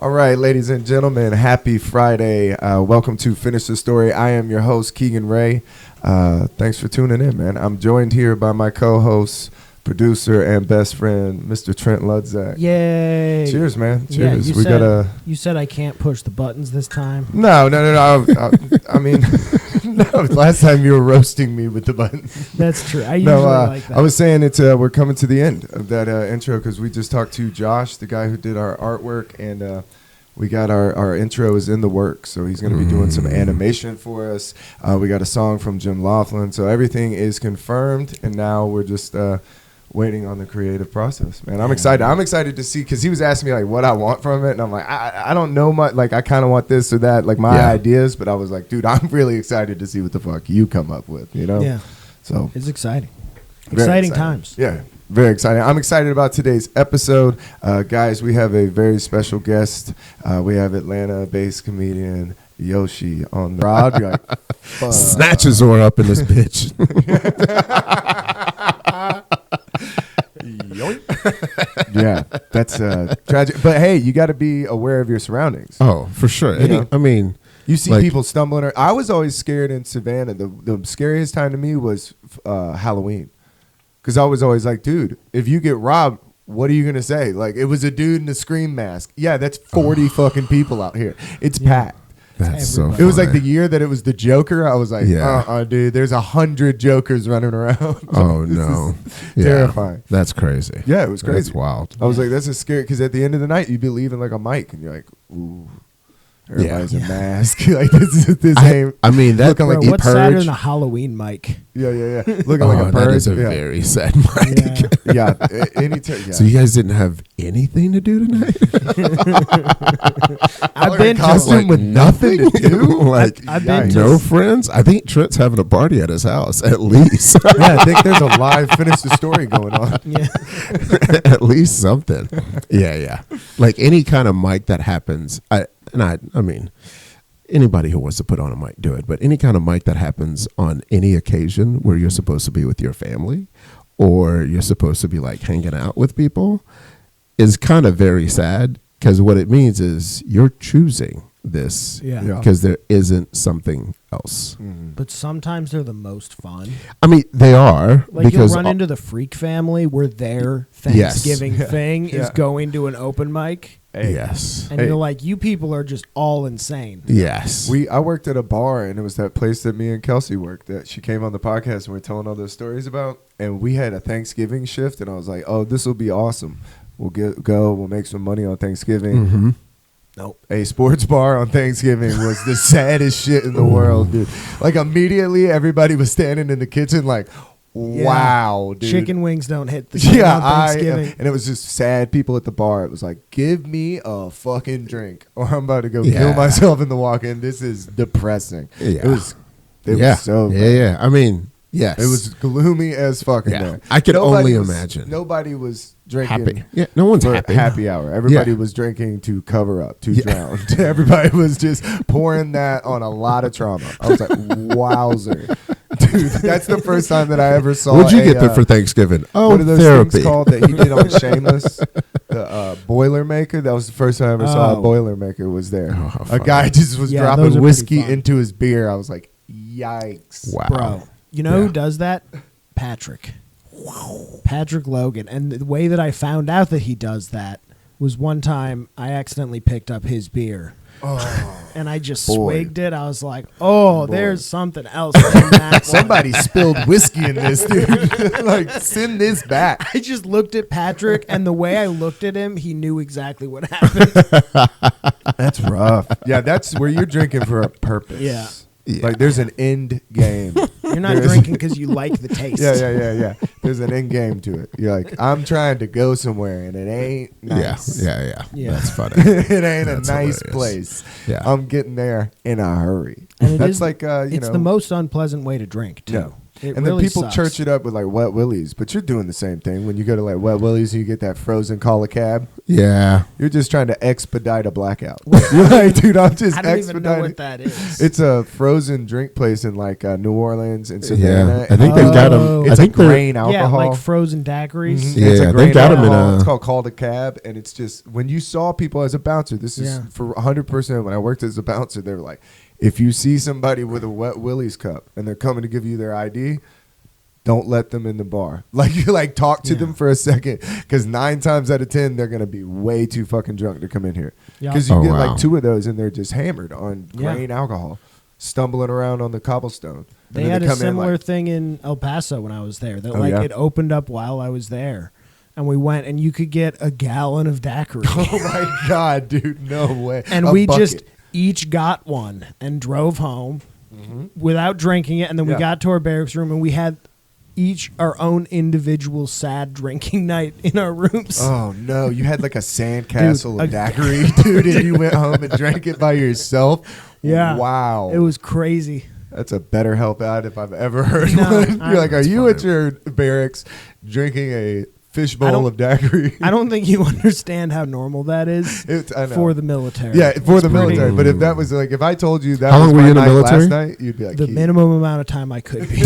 All right, ladies and gentlemen, happy Friday. Welcome to Finish the Story. I am your host, Keegan Ray. Thanks for tuning in, man. I'm joined here by my co-host, producer, and best friend, Mr. Trent Ludzak. Yay. Cheers, man. Yeah, Cheers. You said I can't push the buttons this time. No. I mean, no, last time you were roasting me with the buttons. That's true. I usually like that. I was saying we're coming to the end of that intro because we just talked to Josh, the guy who did our artwork, and we got our intro is in the works, so he's going to be doing some animation for us. We got a song from Jim Laughlin, so everything is confirmed, and now we're just waiting on the creative process, man. I'm excited. I'm excited to see, because he was asking me like what I want from it, and I'm like, I don't know much. Like, I kind of want this or that, like my ideas, but I was like, dude, I'm really excited to see what the fuck you come up with, you know? Yeah. So it's exciting. Exciting times. Yeah. Very exciting. I'm excited about today's episode. Guys, we have a very special guest. We have Atlanta-based comedian Yoshee on the rod. Like, snatches are up in this bitch. Yeah, that's tragic. But hey, you got to be aware of your surroundings. Oh, for sure. I mean, you see people stumbling. I was always scared in Savannah. The scariest time to me was Halloween. Because I was always like, dude, if you get robbed, what are you going to say? Like, it was a dude in a scream mask. Yeah, that's 40 fucking people out here. It's packed. That's so funny. It was like the year that it was the Joker. I was like, dude, there's 100 Jokers running around. Oh, no. Terrifying. That's crazy. Yeah, it was crazy. That's wild. I was like, that's a scary, because at the end of the night, you'd be leaving like a mic, and you're like, ooh. Everybody's a mask. Like this ain't. I mean, that looking like what's sadder than a Halloween mic? Yeah. Looking like a bird. That is a very sad mic. Yeah. So you guys didn't have anything to do tonight? I've been costume with nothing to do. Like, I've been no friends. I think Trent's having a party at his house at least. Yeah, I think there's a live Finish the Story going on. Yeah. At least something. Yeah. Like any kind of mic that happens. I mean, anybody who wants to put on a mic, do it. But any kind of mic that happens on any occasion where you're supposed to be with your family or you're supposed to be like hanging out with people is kind of very sad, because what it means is you're choosing this because there isn't something else. But sometimes they're the most fun. I mean, they are. Like, you'll run into the Freak family where their Thanksgiving thing is going to an open mic. Yes. And you're like, you people are just all insane. Yes. I worked at a bar, and it was that place that me and Kelsey worked that she came on the podcast and we are telling all those stories about. And we had a Thanksgiving shift, and I was like, oh, this will be awesome. We'll make some money on Thanksgiving. Mm-hmm. Nope. A sports bar on Thanksgiving was the saddest shit in the world, dude. Like, immediately everybody was standing in the kitchen like, wow, dude. Chicken wings don't hit the shit on Thanksgiving. And it was just sad people at the bar. It was like, give me a fucking drink or I'm about to go kill myself in the walk-in. This is depressing. Yeah. It was so bad. Yeah. I mean, yes. It was gloomy as fucking there. I could only imagine. Nobody was drinking happy. Yeah, no one's happy. Happy hour. Everybody was drinking to cover up, to drown. Everybody was just pouring that on a lot of trauma. I was like, wowzer. Dude, that's the first time that I ever saw. What'd you get there for Thanksgiving? Oh, what are those therapy. things called that he did on Shameless? The Boilermaker. That was the first time I ever saw a Boilermaker was there. A guy just was dropping whiskey into his beer. I was like, yikes. Wow. Bro, you know who does that? Patrick Logan. And the way that I found out that he does that was one time I accidentally picked up his beer. And I just swigged it. I was like, there's something else in that. Somebody spilled whiskey in this, dude. Like, send this back. I just looked at Patrick, and the way I looked at him, he knew exactly what happened. That's rough. Yeah, that's where you're drinking for a purpose. Yeah. Like, there's an end game. You're not drinking because you like the taste. Yeah. There's an end game to it. You're like, I'm trying to go somewhere, and it ain't nice. Yeah. That's funny. It ain't a nice place. Yeah. I'm getting there in a hurry. And that's like, it's the most unpleasant way to drink, too. No. It And really then people sucks. church it up with like Wet Willies, but you're doing the same thing when you go to like Wet Willies and you get that frozen call a cab. Yeah. You're just trying to expedite a blackout. You're like, dude, I'm just I don't even know expediting. what that is. It's a frozen drink place in like New Orleans and Yeah. Savannah. I think they've got Oh. them. It's I a think they're. grain yeah, alcohol. like frozen daiquiris. Mhm. Yeah, It's a they've grain got 'em in alcohol. a- It's called Call the Cab, and it's just when you saw people as a bouncer. This is Yeah. for 100%. When I worked as a bouncer, they were like, if you see somebody with a Wet Willie's cup and they're coming to give you their ID, don't let them in the bar. Like you like talk to Yeah. them for a second, because 9 times out of 10 they're gonna be way too fucking drunk to come in here. Yeah. Because you Oh, get wow. like 2 of those and they're just hammered on Yeah. grain alcohol, stumbling around on the cobblestone. And They then had a come in similar like, thing in El Paso when I was there. That Oh, like yeah? it opened up while I was there, and we went and you could get a gallon of daiquiri, oh my god, dude, no way. and A we bucket. just each got one and drove home without drinking it, and then we Yeah. got to our barracks room and we had each our own individual sad drinking night in our rooms. Oh no, you had like a sandcastle Dude, of daiquiri, dude, and you went home and drank it by yourself. Yeah. Wow. It was crazy. That's a better help out if I've ever heard No, one. You're like, are That's you funny. at your barracks drinking a fishbowl don't- of daiquiri? I don't think you understand how normal that is I know. for the military. Yeah, for the It's pretty- military. But if that was like, if I told you that How was long were my you in the night military? last night, you'd be like, The "Keith, minimum amount of time I could be.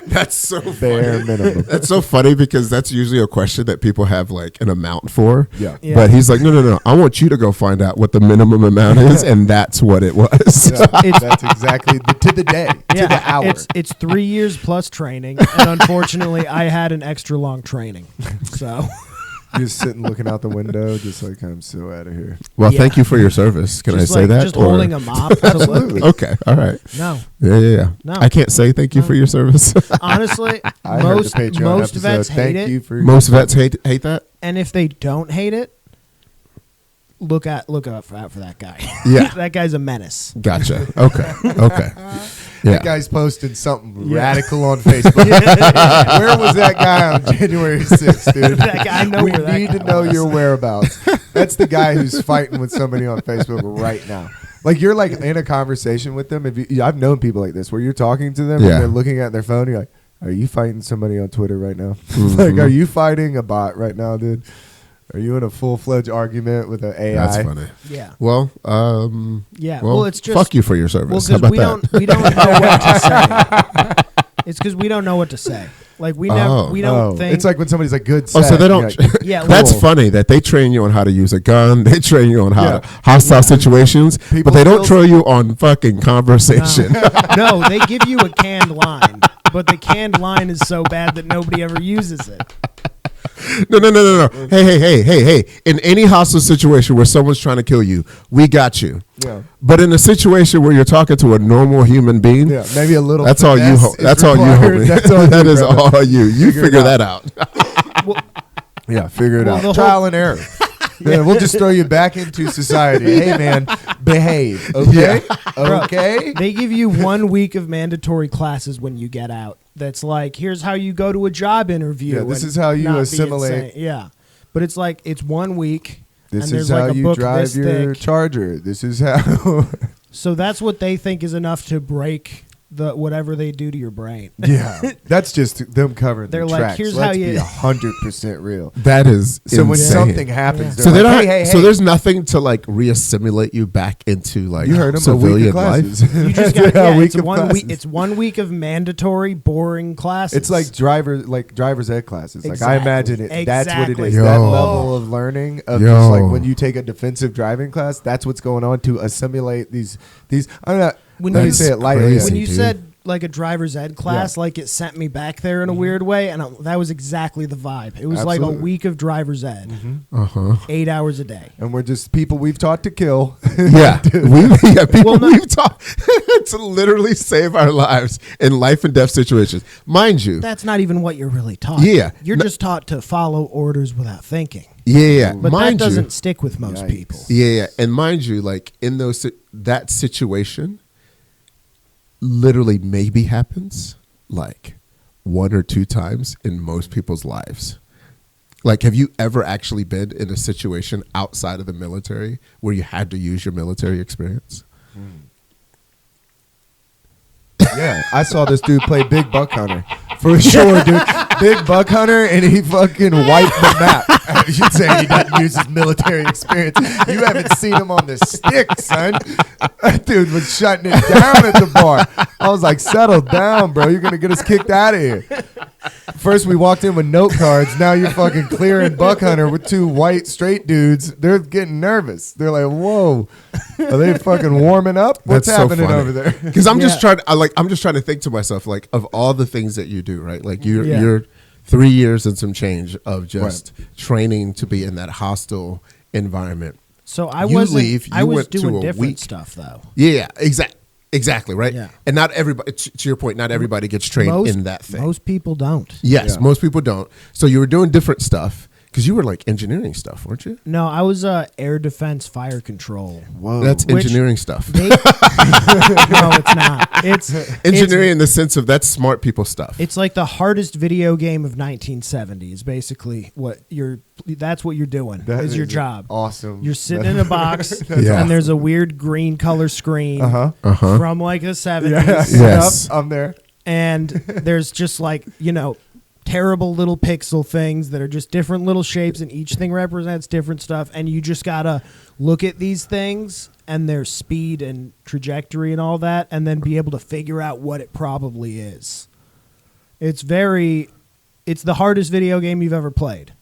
That's so bare minimum. That's so funny because that's usually a question that people have like an amount for. Yeah. Yeah. But he's like, no. I want you to go find out what the minimum amount is, and that's what it was. Yeah, that's exactly to the day, to the hour. It's 3 years plus training, and unfortunately, I had an extra long training. So You're just sitting looking out the window, just like, I'm so out of here. Well, Yeah. thank you for your service. Can just I say like, that? Just or- holding a mop to look. Okay. All right. No, Yeah. No. I can't say thank you for your service. honestly, I heard most the Patreon most episode. vets Thank hate you it, for Most vets hate that. and if they don't hate it, look out for that guy. Yeah. That guy's a menace. Gotcha. Okay. Yeah. That guy's posting something Yeah. radical on Facebook. Where was that guy on January 6th, dude? That guy, I know we where that need guy to know was. your whereabouts. That's the guy who's fighting with somebody on Facebook right now. Like you're like in a conversation with them. I've known people like this where you're talking to them Yeah. and they're looking at their phone. You're like, are you fighting somebody on Twitter right now? Mhm. Like, are you fighting a bot right now, dude? Are you in a full-fledged argument with an AI? That's funny. Yeah, Well, yeah. well, Well, it's just fuck you for your Well, service. How because about we that? don't know what to say. It's because we don't know what to say. Like we never we don't think It's like when somebody's like, good Oh, set. so they You're don't. like, Yeah, That's cool. funny that they train you on how to use a gun. They train you on how Yeah. to hostile situations, People but they don't still- train you on fucking conversation. no, they give you a canned line, but the canned line is so bad that nobody ever uses it. No. Hey. In any hostile situation where someone's trying to kill you, we got you. Yeah. But in a situation where you're talking to a normal human being, Yeah, maybe a little. that's all you. finesse is That's all you, required. homie. That's all That you, is brother. all you. You Figure it figure out. that out. Yeah, figure it Well, the out. whole- Trial and error. Yeah, we'll just throw you back into society. Hey, man, behave. Okay? Okay? They give you 1 week of mandatory classes when you get out. That's like, here's how you go to a job interview. Yeah, this and is how you not be assimilate. insane. Yeah, but it's like it's 1 week. This and is there's how like a you book drive this your thick. Charger. This is how. So that's what they think is enough to break the whatever they do to your brain. Yeah, that's just them covering They're their like, tracks. here's Let's how you- be 100% real. That is So when insane. something happens, Yeah. they're So they like, don't. hey, So hey. there's nothing to like reassimilate you back into like You heard him. A week civilian of life. classes. You just That's got a week it's of 1 classes. week. It's 1 week of mandatory, boring classes. It's like driver's ed classes. Like I Exactly. imagine it. That's what it Exactly. is. Yo. That level of learning of Yo. just like when you take a defensive driving class. That's what's going on to assimilate these. I don't know. When Let me you- say it lightly. Crazy. when you dude. said like a driver's ed class, like it sent me back there in a weird way, and that was exactly the vibe. It was like Absolutely. a week of driver's ed, Uh huh. 8 hours a day. And we're just people we've taught to kill. Yeah, people Well, no- we've taught to literally save our lives in life and death situations. Mind you, That's not even what you're really taught. Yeah. You're No- just taught to follow orders without thinking. yeah, But mind that you, doesn't stick with most Yikes. people. yeah, and mind you, like in that situation, literally maybe happens like 1 or 2 times in most people's lives. Like, have you ever actually been in a situation outside of the military where you had to use your military experience? Yeah, I saw this dude play Big Buck Hunter. For sure, dude. Big Buck Hunter, and he fucking wiped the map. You should say he didn't use his military experience. You haven't seen him on the stick, son. That dude was shutting it down at the bar. I was like, settle down, bro. You're going to get us kicked out of here. First, we walked in with note cards. Now you're fucking clearing Buck Hunter with two white straight dudes. They're getting nervous. They're like, whoa. Are they fucking warming up? What's That's happening so funny. over there? Because I'm just trying. I'm just trying to think to myself, like, of all the things that you do, right? Like you're 3 years and some change of just training to be in that hostile environment. So I You was leave, you went to doing a different week. stuff though. Yeah, exactly, right? Yeah. And not everybody. To your point, not everybody gets trained in that thing. Most people don't. Yes, Yeah. most people don't. So you were doing different stuff because you were like engineering stuff, weren't you? No, I was air defense fire control. Whoa. That's Which- engineering stuff. No, it's not. It's Engineering in the sense of that's smart people stuff. It's like the hardest video game of 1970 is basically that's what you're doing. That is your is job. Awesome. You're sitting in a box Yeah. and there's a weird green color screen Uh-huh. from like the 70s. Yes. Yep, I'm there. And there's just like, terrible little pixel things that are just different little shapes, and each thing represents different stuff, and you just gotta look at these things and their speed and trajectory and all that, and then be able to figure out what it probably is. It's the hardest video game you've ever played.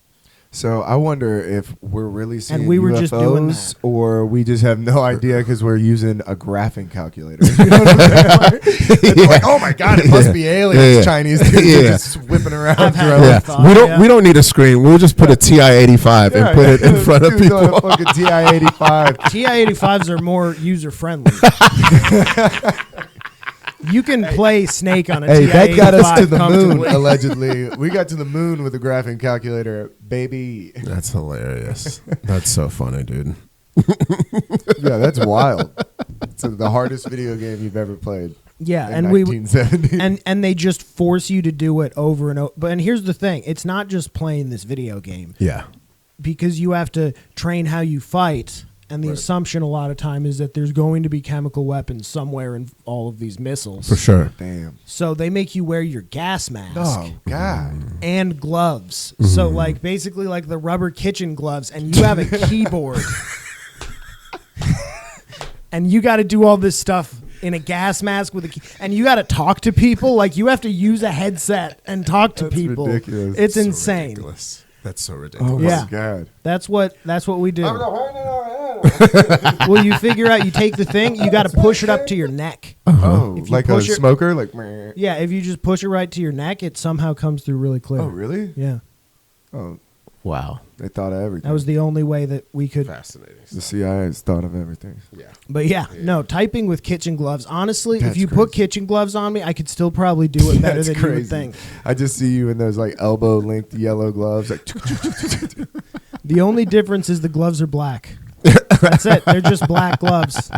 So I wonder if we're really seeing we were UFOs, just doing that. or we just have no idea because we're using a graphing calculator. You know what I'm saying? It's like, oh my god, it must be aliens. Yeah. Chinese dudes Yeah. are just whipping around. I've had drone. that Yeah, thought, we don't need a screen. We'll just put a TI-85 and put it in front of Dude's on people. a fucking TI-85. TI-85s are more user friendly. You can play Snake on a Hey, TI-85 that got us to the moon, comfortably. allegedly. We got to the moon with a graphing calculator, baby. That's hilarious. That's so funny, dude. Yeah, that's wild. It's the hardest video game you've ever played. Yeah, in and 1970. and they just force you to do it over and over. But and here's the thing: it's not just playing this video game, Yeah. because you have to train how you fight. And the assumption a lot of time is that there's going to be chemical weapons somewhere in all of these missiles. For sure. Damn. So they make you wear your gas mask Oh god. and gloves. So like basically like the rubber kitchen gloves, and you have a keyboard. And you got to do all this stuff in a gas mask with a key, and you got to talk to people. Like you have to use a headset and talk to That's people. ridiculous. It's So insane. ridiculous. That's so ridiculous. Oh Yeah. my god. That's what we do. Well, you figure out, you take the thing, you got to push it up to your neck. Oh, If you like a push it- smoker, like. Meh. Yeah, if you just push it right to your neck, it somehow comes through really clear. Oh really? Yeah, Oh, Wow. they thought of everything. that was the only way that we could. Fascinating. The CIA has thought of everything. Yeah. But yeah, no, typing with kitchen gloves. Honestly, That's if you put crazy. kitchen gloves on me, I could still probably do it better That's than you would crazy. think. I just see you in those like elbow length yellow gloves, like. The only difference is the gloves are black. That's it. They're just black gloves.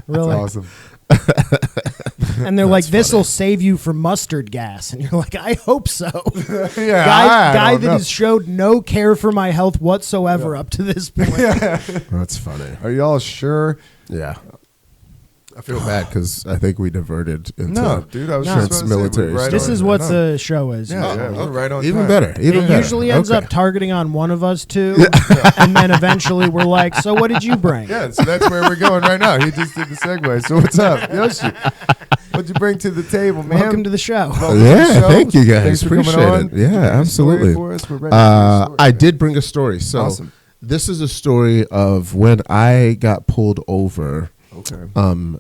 Really. That's awesome. And they're like, this will save you from mustard gas. And you're like, I hope so. Yeah, Guy I that don't know. has showed no care for my health whatsoever up to this point. That's funny. Are y'all sure? Yeah. I feel bad because I think we diverted into No, dude. I was No. just Trent's about to say, military we're right This on- is what right on. the show is. Yeah, yeah, we're right on even time. better. Even It better. usually ends Okay. up targeting on one of us two, and then eventually we're like, so what did you bring? Yeah, so that's where we're going right now. He just did the segue. So what's up, Yoshee? What'd you bring to the table, man? Welcome to the show. Welcome to the Yeah, show. thank you guys. Thanks for coming Appreciate on. it. Yeah, You got a story absolutely. for us? We're ready for your story, I man. did bring a story. So Awesome. this is a story of when I got pulled over Okay.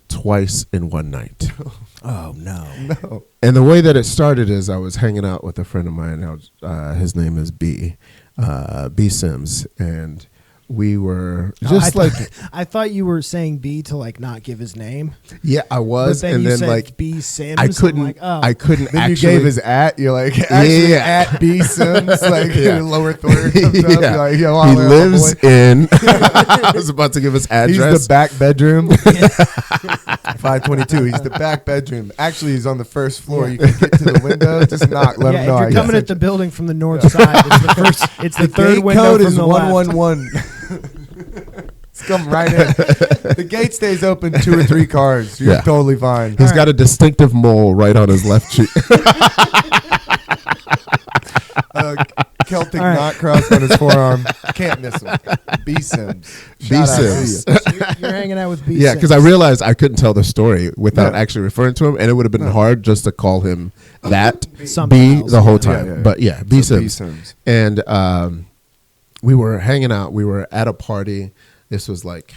twice in one night. Oh no. No. And the way that it started is I was hanging out with a friend of mine. His name is B Sims, and we were just I thought you were saying B to like not give his name, yeah, I but was, then and you then said like B Sims. I I'm couldn't, like, oh. I couldn't Then actually. you gave his at. You're like, actually, Yeah. at B Sims, like Yeah. lower third comes up. You're like, yo, he holler at my lives boy. in. I was about to give his address. He's the back bedroom. 522. He's the back bedroom. Actually, he's on the first floor. You can get to the window. Just knock. Let Yeah, him know. if I you're got coming it. at the building from the north side, it's the third the window code from is the left. 111. Just come right in. The gate stays open 2 or 3 cars. You're totally fine. He's got a distinctive mole right on his left cheek. Celtic knot cross on his forearm. Can't miss him. B Sims. B Sims. You're hanging out with B. Yeah, because I realized I couldn't tell the story without actually referring to him, and it would have been hard just to call him that B the whole time. But yeah, B Sims. And we were hanging out. We were at a party. This was like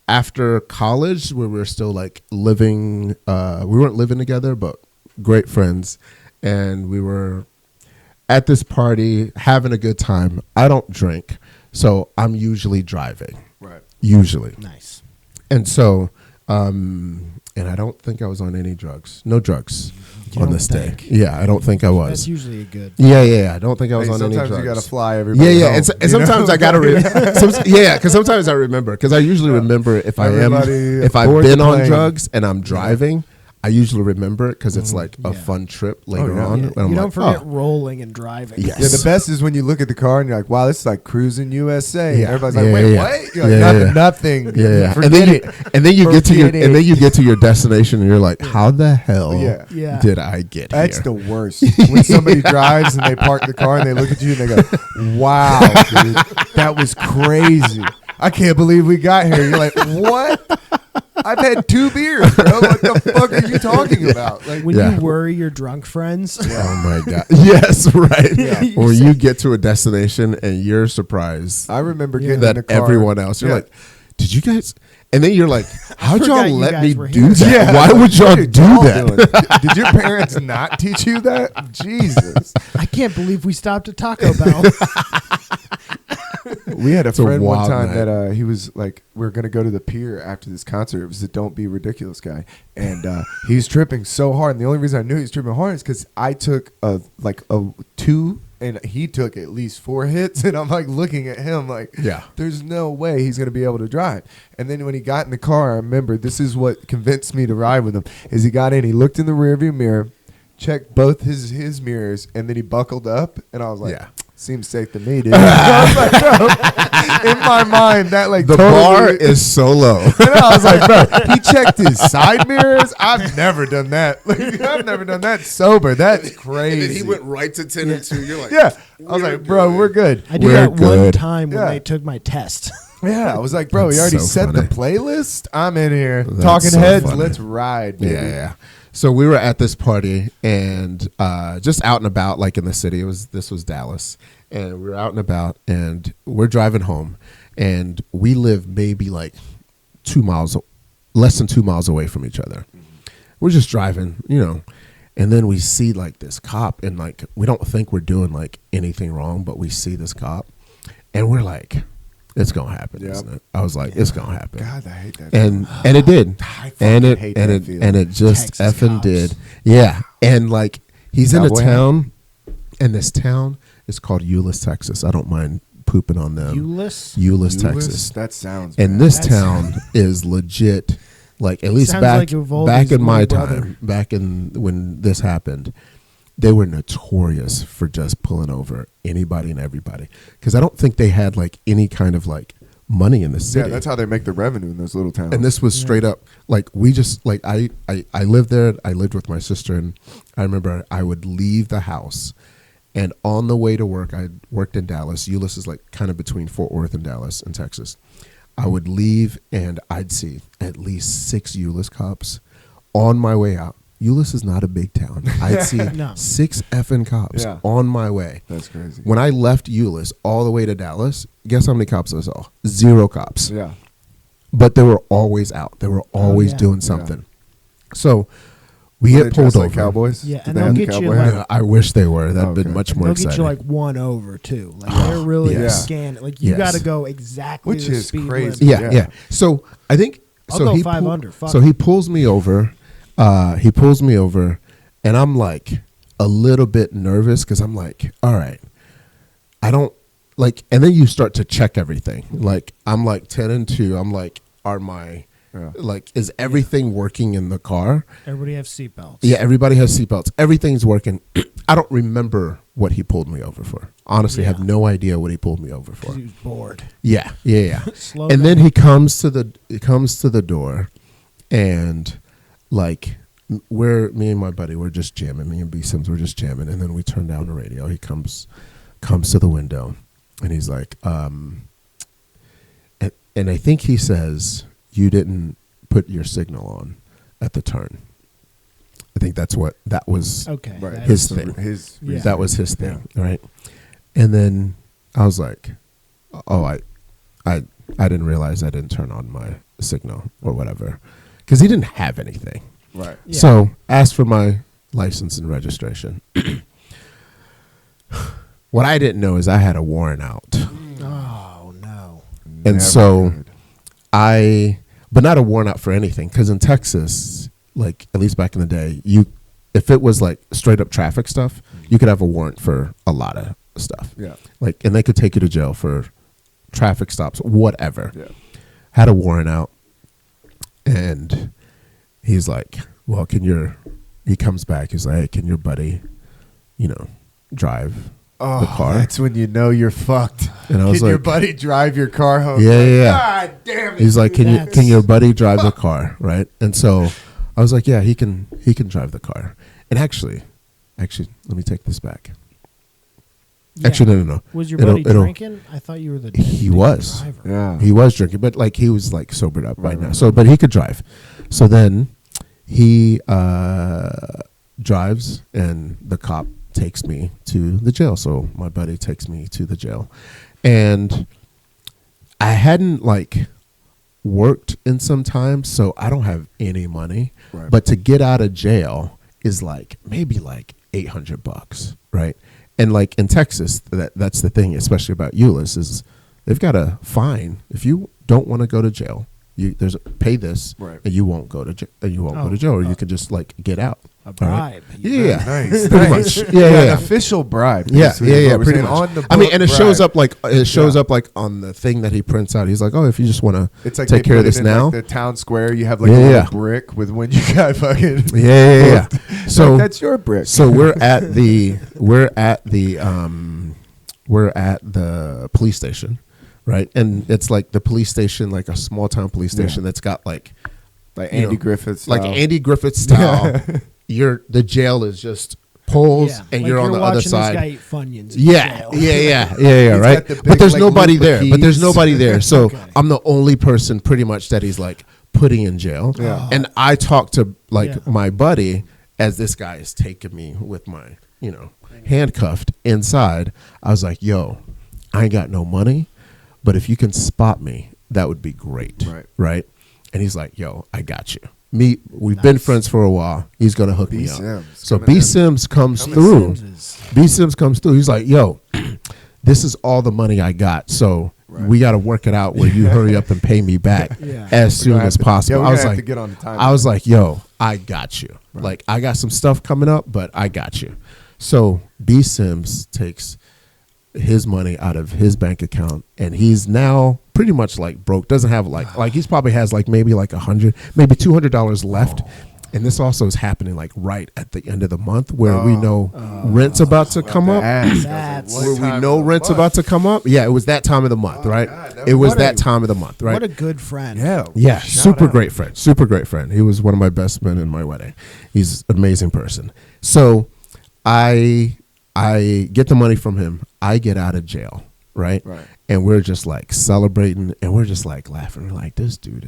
after college, where we were still like living. We weren't living together, but great friends, and we were at this party having a good time. I don't drink, so I'm usually driving. Right. Usually. Nice. And so, and I don't think I was on any drugs. No drugs on this day. Yeah, I don't think I was. That's usually a good. Yeah. I don't think I was on any drugs. Sometimes you got to fly everybody home, and sometimes I got to because sometimes I remember, because I usually remember if I've been on drugs and I'm driving. I usually remember it because it's like a fun trip later on. Yeah. You don't forget rolling and driving. Yes. Yeah, the best is when you look at the car and you're like, wow, this is like cruising USA. Yeah. Everybody's like, wait, what? You're like, nothing. Yeah. And then you get to your destination and you're like, how the hell did I get here? That's the worst. When somebody drives and they park the car and they look at you and they go, wow, dude, that was crazy. I can't believe we got here. You're like, what? I've had 2 beers, bro. What the fuck are you talking about? Like when you worry your drunk friends. Oh my god. Yes, right. Yeah. Or you get to a destination and you're surprised. I remember getting that in the car. Everyone else. You're like, did you guys? And then you're like, how'd y'all let me do that? Yeah, why would y'all do that? Did your parents not teach you that? Jesus. I can't believe we stopped at Taco Bell. We had a friend one time that he was like, we're going to go to the pier after this concert. It was the Don't Be Ridiculous guy. And he's tripping so hard. And the only reason I knew he was tripping hard is because I took a 2 and he took at least 4 hits. And I'm like looking at him like, there's no way he's going to be able to drive. And then when he got in the car, I remember this is what convinced me to ride with him, is he got in, he looked in the rearview mirror, checked both his mirrors, and then he buckled up. And I was like, seems safe to me, dude. I was like, bro, in my mind, that like the bar is so low. And I was like, bro, he checked his side mirrors. I've never done that. Like, I've never done that sober. That's crazy. And then he went right to 10 and 2. You're like, I was like, bro, we're good. I did that one time when they took my test. Yeah, I was like, bro, he already set the playlist. I'm in here. Talking heads, let's ride, baby. Yeah. So we were at this party and just out and about, like in the city. This was Dallas, and we were out and about, and we're driving home, and we live maybe like 2 miles, less than 2 miles away from each other. We're just driving, and then we see like this cop, and like we don't think we're doing like anything wrong, but we see this cop, and we're like, it's gonna happen, isn't it? I was like, it's gonna happen. God, I hate that. And it did. And it just effing did. Yeah. And like he's in a town, and this town is called Euless, Texas. I don't mind pooping on them. Euless, Texas. That sounds And this town is legit. Like at least back in my time, back in when this happened, they were notorious for just pulling over anybody and everybody, because I don't think they had like any kind of like money in the city. Yeah, that's how they make the revenue in those little towns. And this was straight up like we just like I lived there. I lived with my sister, and I remember I would leave the house, and on the way to work, I worked in Dallas. Euless is like kind of between Fort Worth and Dallas in Texas. I would leave and I'd see at least 6 Euless cops on my way out. Euless is not a big town. I'd see 6 effing cops on my way. That's crazy. When I left Euless all the way to Dallas, guess how many cops I saw? 0 cops. Yeah. But they were always out. They were always doing something. So we get pulled over. Like cowboys? Yeah, and they'll get you like, I wish they were. That'd been much more exciting. They'll get you like 1 over too. Like they're really scanning. Like you got to go exactly which the is speed crazy. limit. Yeah. So I think I'll go 5 under. So he pulls me over. And I'm like a little bit nervous because I'm like, all right, I don't like, and then you start to check everything. Like I'm like 10 and 2. I'm like, like, is everything working in the car? Everybody have seatbelts. Yeah, everybody has seatbelts. Everything's working. I don't remember what he pulled me over for. Honestly, Yeah. have no idea what he pulled me over for. He was bored. Yeah. Slow And then down. he comes to the door, and like me and my buddy were just jamming. Me and B Sims were just jamming, and then we turn down the radio. He comes to the window, and he's like, and I think he says, "You didn't put your signal on at the turn." I think that was Okay. Right. his So thing. Yeah. That was his thing, right? And then I was like, "Oh, I didn't realize I didn't turn on my signal or whatever," because he didn't have anything. Right. Yeah. So asked for my license and registration. What I didn't know is I had a warrant out, Oh no. and Never so good. but not a warrant out for anything, because in Texas, like at least back in the day, if it was like straight up traffic stuff, you could have a warrant for a lot of stuff. Yeah. Like, and they could take you to jail for traffic stops, whatever. Yeah. Had a warrant out, and he's like, "Well, he comes back. He's like, "Hey, can your buddy, drive the car?" That's when you know you're fucked. And I was Can your like- buddy drive your car home? Yeah, Like, yeah. God damn it. He's like, "Can That's- your buddy drive the car?" Right? And so I was like, "Yeah, he can drive the car." And actually, let me take this back. Yeah. Actually, no. Was your It'll- buddy it'll- drinking? I thought you were the He the was. driver. Yeah. He was drinking, but like he was like sobered up Right, by now. right, So, but he could drive. So then he drives, and the cop takes me to the jail. So my buddy takes me to the jail, and I hadn't like worked in some time, so I don't have any money. Right. But to get out of jail is like maybe like $800, right? And like in Texas, that's the thing, especially about Euless, is they've got a fine if you don't want to go to jail. Pay this, Right. and you won't go to jail. Go to jail, or you can just like get out. A All right? bribe. Yeah, Nice. pretty nice. much. Yeah. An official bribe. Yeah, basically, yeah, is yeah, what we're pretty saying. much. On the I mean, book and it shows bribe. up like on the thing that he prints out. He's like, "Oh, if you just want to It's like take they care of put it this in, now." like, the town square. You have like Yeah, a little yeah. brick with when you got fucking. yeah. So Like, that's your brick. So we're at the police station, right? And it's like the police station, like a small town police station that's got like Andy Griffith. like style. Andy Griffith style. The jail is just poles, Yeah. and Like you're on the other watching side. This guy eat Funyuns in Yeah, jail. yeah, He's right. got the But big, there's like, nobody loop of there. But there's keys. nobody there. So Okay. I'm the only person pretty much that he's like putting in jail. Yeah. And I talk to like Yeah. my buddy as this guy is taking me with my, handcuffed inside. I was like, "Yo, I ain't got no money, but if you can spot me, that would be great." Right. Right. And he's like, "Yo, I got you." We've been friends for a while. He's gonna hook me up. Sims So coming B in. Sims comes through. B Sims comes through. He's like, "Yo, this is all the money I got. So we got to work it out where you hurry up and pay me back Yeah. as soon as possible." Yeah, I we're was gonna have like, to get on the time. I was like, "Yo, I got you. Like, I got some stuff coming up, but I got you." So B Sims takes his money out of his bank account, and he's now pretty much like broke. Doesn't have like he's probably has like maybe like $100, maybe $200 left. And this also is happening like right at the end of the month, where we know rent's about to come up. That's- Where we know rent's about to come up. Yeah, it was that time of the month, right? It was that time of the month, right? What a good friend. Yeah. Yeah, Shout super out. great friend. Super great friend. He was one of my best men in my wedding. He's an amazing person. So I get the money from him. I get out of jail, right? Right. And we're just like celebrating, and we're just like laughing. We're like, "This dude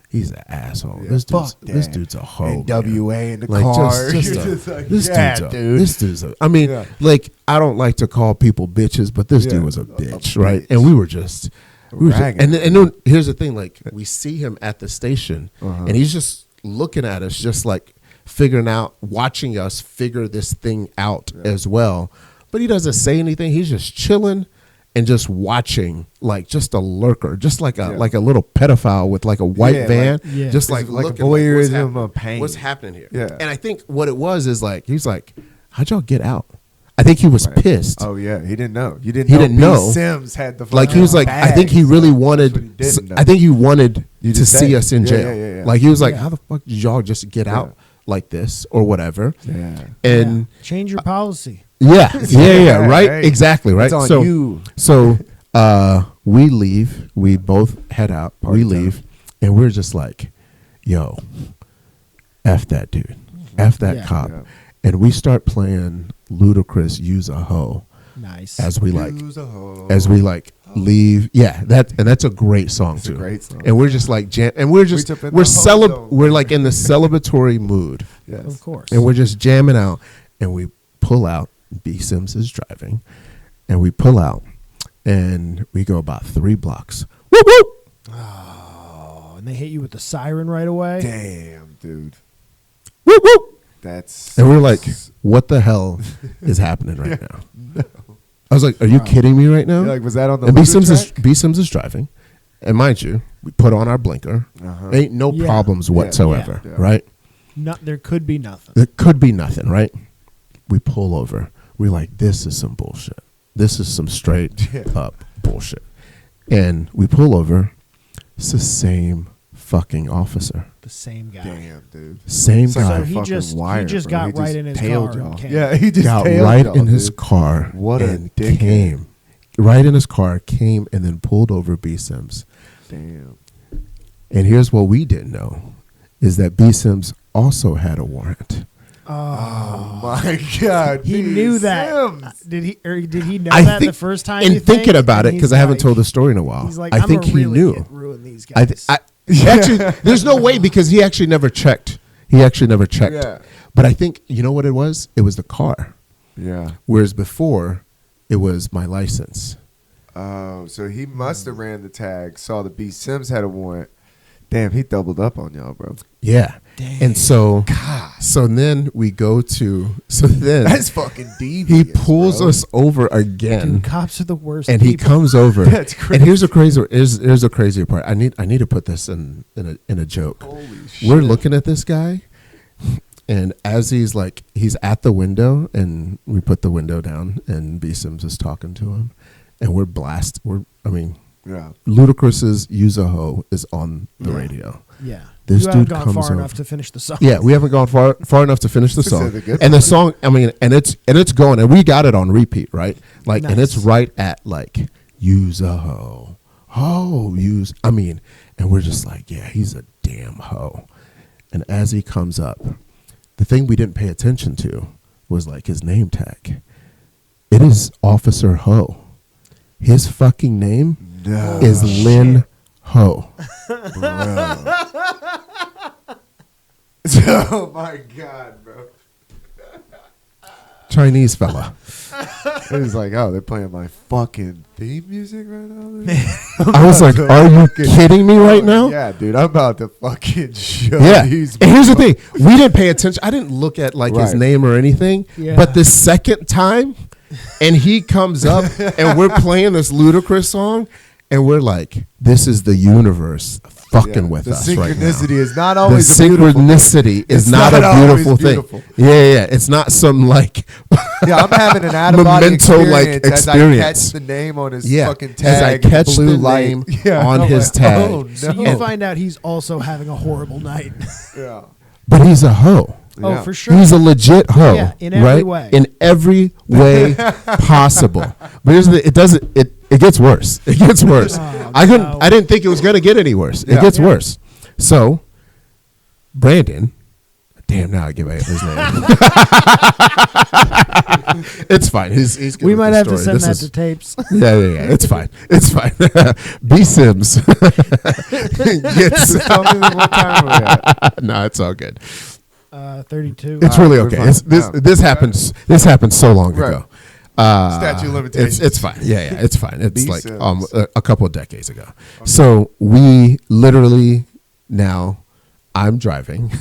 he's an asshole. Yeah, this fuck dude's that. a hoe. NWA in the Like, car. just You're a- just like, This yeah, dude's a dude. this dude's a. I mean, Yeah. like, I don't like to call people bitches, but this Yeah, dude was a a bitch, right? bitch. And we were just. Ragging. And then here's the thing, like, we see him at the station, Uh-huh. and he's just looking at us, just like figuring out, watching us figure this thing out as well. But he doesn't say anything. He's just chilling and just watching, like just a lurker, just like a little pedophile with like a white Yeah, van, like- Yeah. just like It's like a looking voyeurism what's happening. of pain. What's happening here? Yeah. And I think what it was is like he's like, "How'd y'all get out?" I think he was Right. pissed. Oh yeah, he didn't know. You didn't. He know didn't B. know. Sims had the. Like he was like, I think he really wanted. That's what he didn't know. I think he wanted You to just see said. us in Yeah, jail. yeah. Like he was like, Yeah. "How the fuck did y'all just get Yeah. out like this or whatever?" Yeah. And Change your policy. Yeah. Right. Hey, Exactly. Right. It's on so you. so we leave. We both head out. Party we time. leave, and we're just like, yo, F that dude. F that Yeah. cop. Yeah. And we start playing Ludacris Use a Hoe Nice. as we like Use a hoe. leave. Yeah, that's a great song It's too. a great song. And we're just like and we're just Reach up in we're the hoe zone. we're like in the celebratory mood. Yes. Of course. And we're just jamming out, and we pull out. B Sims is driving, and we pull out, and we go about 3 blocks. Whoop whoop. Oh, and they hit you with the siren right away. Damn, dude. Whoop whoop. That's. And we're like, what the hell is happening right now? I was like, are you kidding me right now? You're like, was that on the And B Luda Sims track? is driving, and mind you, we put on our blinker. Uh-huh. Ain't no Yeah. problems whatsoever, Yeah. right? There could be nothing. There could be nothing, right? We pull over. We're like, this is some bullshit. This is some straight up bullshit. And we pull over. It's the same fucking officer. The same guy. Damn, dude. Same It's like guy. a he fucking just wire, he just bro. got He right just in his tailed car. y'all. And came. Yeah, he just Got tailed right y'all, in his dude. car. What a and dickhead. came. Right in his car, came and then pulled over B Sims. Damn. And here's what we didn't know is that B Sims also had a warrant. Oh my God. He B. knew that. Sims. Did he know I that think- the first time? And you thinking think? about it, And because he's I haven't like- told the story in a while, He's like, I I'm think gonna he really knew. ruin these I, guys. actually, there's no way because he actually never checked. He actually never checked. Yeah. But I think, you know what it was? It was the car. Yeah. Whereas before, it was my license. Oh, so he must have ran the tag, saw the B. Sims had a warrant. Damn, he doubled up on y'all, bro. Yeah. Dang. And so, God. so then we go to, so then That's fucking devious. he pulls bro. us over again. Dude, cops are the worst. And he people. comes over. That's And here's a crazier part. I need to put this in a joke. Holy shit. We're looking at this guy, and as he's at the window, and we put the window down, and B Sims is talking to him, and Yeah. Ludacris's "Use a Hoe" is on the Yeah. radio. Yeah. This you haven't dude gone comes far over. enough to finish the song. Yeah, we haven't gone far enough to finish the This is song, a good and the song. song. And it's going, and we got it on repeat, right? Like, and it's Nice. right at like "Use a hoe, use." And we're just like, yeah, he's a damn hoe. And as he comes up, the thing we didn't pay attention to was like his name tag. It is Officer Ho. His fucking name No. is Lynn Ho. Bro. Oh my God, bro. Chinese fella. It was like, oh, they're playing my fucking theme music right now. I was like, are you kidding me right now? Yeah, dude, I'm about to fucking show Yeah. these. And here's the thing. We didn't pay attention. I didn't look at like his Right. name or anything. Yeah. But the second time, and he comes up and we're playing this Ludacris song, and we're like, this is the universe fucking with the us right now. synchronicity is not The always a beautiful synchronicity is It's not not a always beautiful thing. beautiful. Yeah. It's not some like Yeah, I'm having an out-of-body Memento-like experience as I experience. catch the name on his Yeah, fucking as I tag, catch blue the light. name Yeah, on I'm his like, tag. Oh, no. So you find out he's also having a horrible night. Yeah. but he's a hoe. Oh, Yeah. for sure. He's a legit hoe. Yeah, in every right? way. In every way possible. But here's it gets worse. It gets worse. Oh, I no. didn't think it was gonna get any worse. It Yeah. gets worse. So Brandon, damn, now I give out his name. It's fine. He's good We with might the have to story. send This that is- to tapes. Yeah. It's fine. It's fine. B Sims gets. Tell me what time we're at. No, it's all good. 32. It's really we're okay. fine. This happens. This happened so long Right. ago. Statute of limitations. It's fine. Yeah, it's fine. It's B like Sims. a couple of decades ago. So we literally now. I'm driving. He's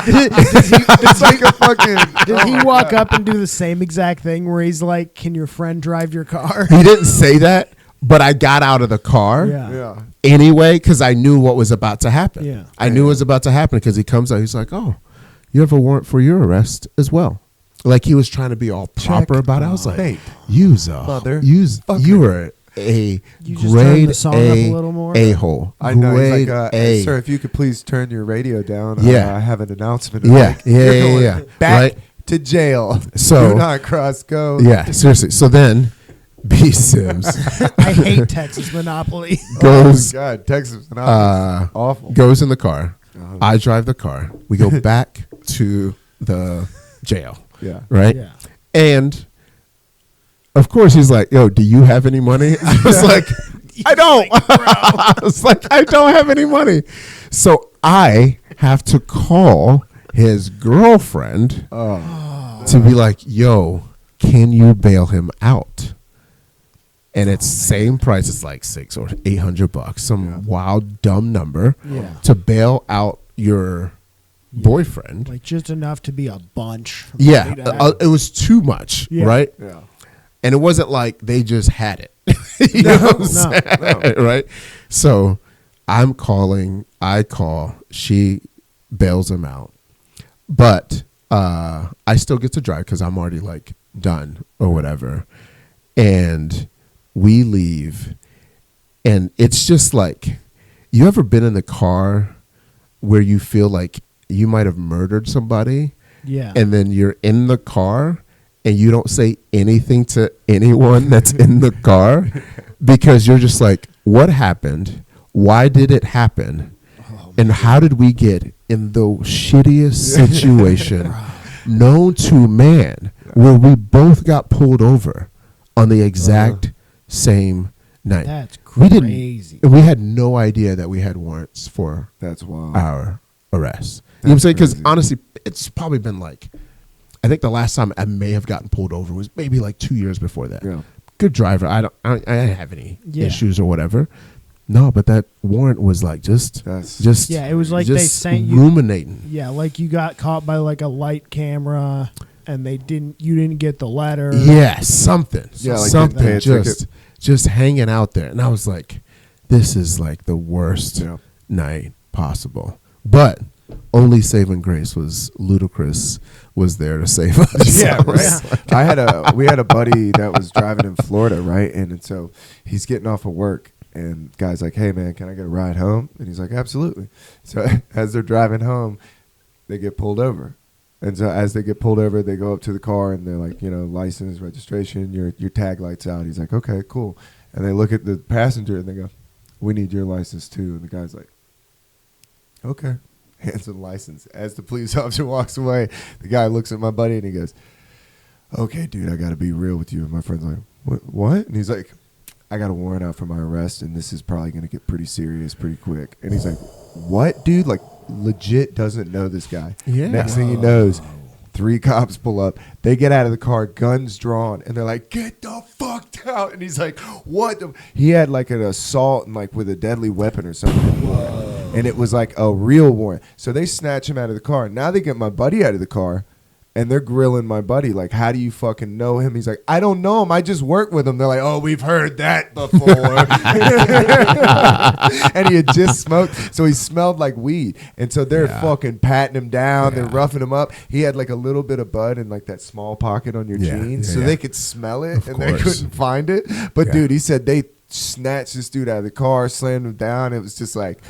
It's like a fucking. Did he walk up and do the same exact thing where he's like, "Can your friend drive your car?" He didn't say that, but I got out of the car Yeah. anyway because I knew what was about to happen. Yeah. I knew it was about to happen because he comes out. He's like, "Oh, you have a warrant for your arrest as well." Like he was trying to be all proper about it. I was like, Mate. "Use Mother you fucker. were a You just turned grade the song up a little more? a-hole. I know. He's Grade like, A. sir, if you could please turn your radio down. Yeah. I have an announcement. Yeah, Like, yeah, you're yeah, going yeah. Back Right? to jail. So do not cross go. Yeah, seriously. So then B Sims I hate Texas Monopoly. goes Oh my God, Texas, awful. goes in the car. Uh-huh. I drive the car. We go back to the jail. Yeah. Right? Yeah. And of course he's like, yo, do you have any money? I was like, I don't. I was like, I don't have any money. So I have to call his girlfriend to be like, yo, can you bail him out? And it's same price. It's like $600 or $800, some wild dumb number to bail out your boyfriend. Like just enough to be a bunch. for Yeah, me to have. it was too much, right? Yeah. And it wasn't like they just had it. You know what I'm saying? Right? So I'm calling, I call, she bails him out. But I still get to drive because I'm already like done or whatever. And we leave. And it's just like, you ever been in the car where you feel like you might have murdered somebody? Yeah. And then you're in the car and you don't say anything to anyone that's in the car because you're just like, what happened? Why did it happen? And how did we get in the shittiest situation known to man where we both got pulled over on the exact same night? That's We crazy. didn't. We had no idea that we had warrants for That's wild. our arrest. You know what I'm saying? Because crazy. honestly, it's probably been like, I think the last time I may have gotten pulled over was maybe like 2 years before that. Yeah. Good driver. I didn't have any Yeah. issues or whatever. No, but that warrant was like just Yeah, it was like they just sent you- ruminating. Yeah, like you got caught by like a light camera and you didn't get the letter. Yeah, something. Yeah, like something didn't pay a ticket. just hanging out there. And I was like, this is like the worst Yeah. night possible. But only saving grace was Ludacris was there to save us. Yeah, I was right. We had a buddy that was driving in Florida, right? And so he's getting off of work, and the guy's like, "Hey, man, can I get a ride home?" And he's like, "Absolutely." So as they're driving home, they get pulled over, and so as they get pulled over, they go up to the car and they're like, license, registration, your tag light's out. He's like, "Okay, cool." And they look at the passenger and they go, "We need your license too." And the guy's like, "Okay." Hands him the license. As the police officer walks away, the guy looks at my buddy and he goes, "Okay, dude, I got to be real with you." And my friend's like, What? And he's like, "I got a warrant out for my arrest, and this is probably going to get pretty serious pretty quick." And he's like, "What, dude?" Like, legit doesn't know this guy. Yeah. Next thing he knows, 3 cops pull up. They get out of the car, guns drawn, and they're like, "Get the fuck out!" And he's like, "What?" He had like an assault and like with a deadly weapon or something. And it was like a real warrant. So they snatch him out of the car. Now they get my buddy out of the car, and they're grilling my buddy. Like, "How do you fucking know him?" He's like, "I don't know him. I just work with him." They're like, "Oh, we've heard that before." And he had just smoked, so he smelled like weed. And so they're fucking patting him down. They're roughing him up. He had like a little bit of bud in like that small pocket on your jeans, so they could smell it, Of and course. they couldn't find it. But dude, he said they snatched this dude out of the car, slammed him down. It was just like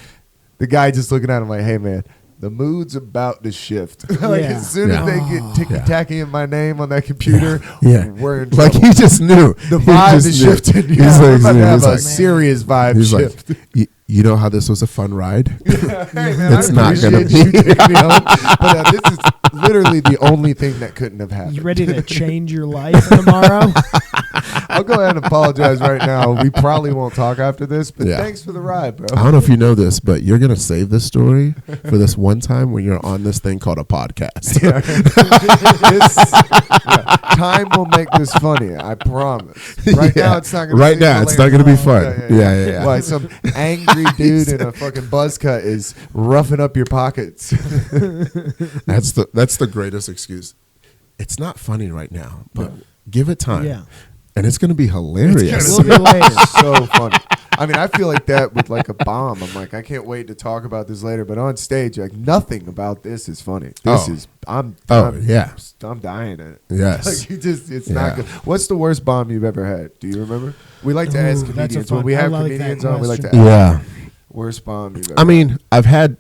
the guy just looking at him like, "Hey, man, the mood's about to shift." Like, Yeah. as soon as they get ticky-tacky in my name on that computer, we're in like trouble. he just knew The He vibe just is knew. shifting. He's Yeah, like, we're about to have he's a like- serious vibe he's shift. like, you know how this was a fun ride? Hey, man, It's I not gonna appreciate be. you taking me home, but this is literally the only thing that couldn't have happened. You ready to change your life tomorrow? I'll go ahead and apologize right now. We probably won't talk after this, but Yeah. thanks for the ride, bro. I don't know if you know this, but you're gonna save this story for this one time when you're on this thing called a podcast. Time will make this funny. I promise. Right now, it's not going. Right now, it's not gonna be fun. Yeah. Why some angry dude in a fucking buzz cut is roughing up your pockets? That's the greatest excuse. It's not funny right now, but give it time. Yeah. And it's gonna be hilarious. We'll be later. So funny. I mean, I feel like that with like a bomb. I'm like, I can't wait to talk about this later. But on stage, like nothing about this is funny. This is I'm dying at it. Yes. Like it's not good. What's the worst bomb you've ever had? Do you remember? We like to ask comedians when we have comedians on. We like to ask worst bomb you've ever. I mean, I've had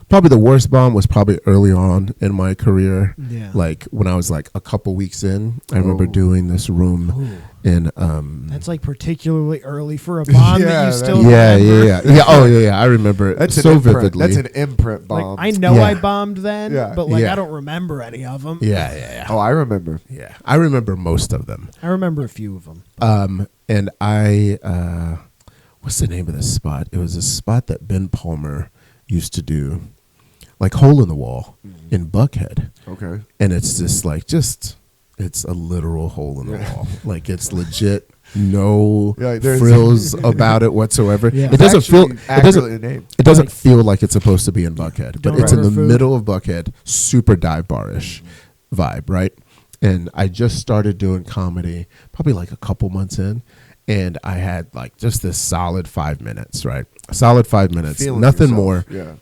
Probably the worst bomb was probably early on in my career. Yeah. Like when I was like a couple weeks in, I remember doing this room in That's like particularly early for a bomb that you still yeah. remember. Oh yeah. I remember it so vividly. That's an imprint bomb. Like, I know Yeah. I bombed then, Yeah. but like Yeah. I don't remember any of them. Yeah. Oh, I remember. Yeah. I remember most of them. I remember a few of them. And I what's the name of this spot? It was a spot that Ben Palmer used to do, like Hole in the Wall in Buckhead. Okay. And it's just like it's a literal hole in the wall. Like it's legit. No frills about it whatsoever. Yeah. It doesn't feel. It doesn't feel like it's supposed to be in Buckhead, but it's in the middle of Buckhead. Super dive bar-ish vibe, right? And I just started doing comedy, probably like a couple months in, and I had like just this solid 5 minutes, right? A solid 5 minutes, Feeling nothing yourself. more. Yeah.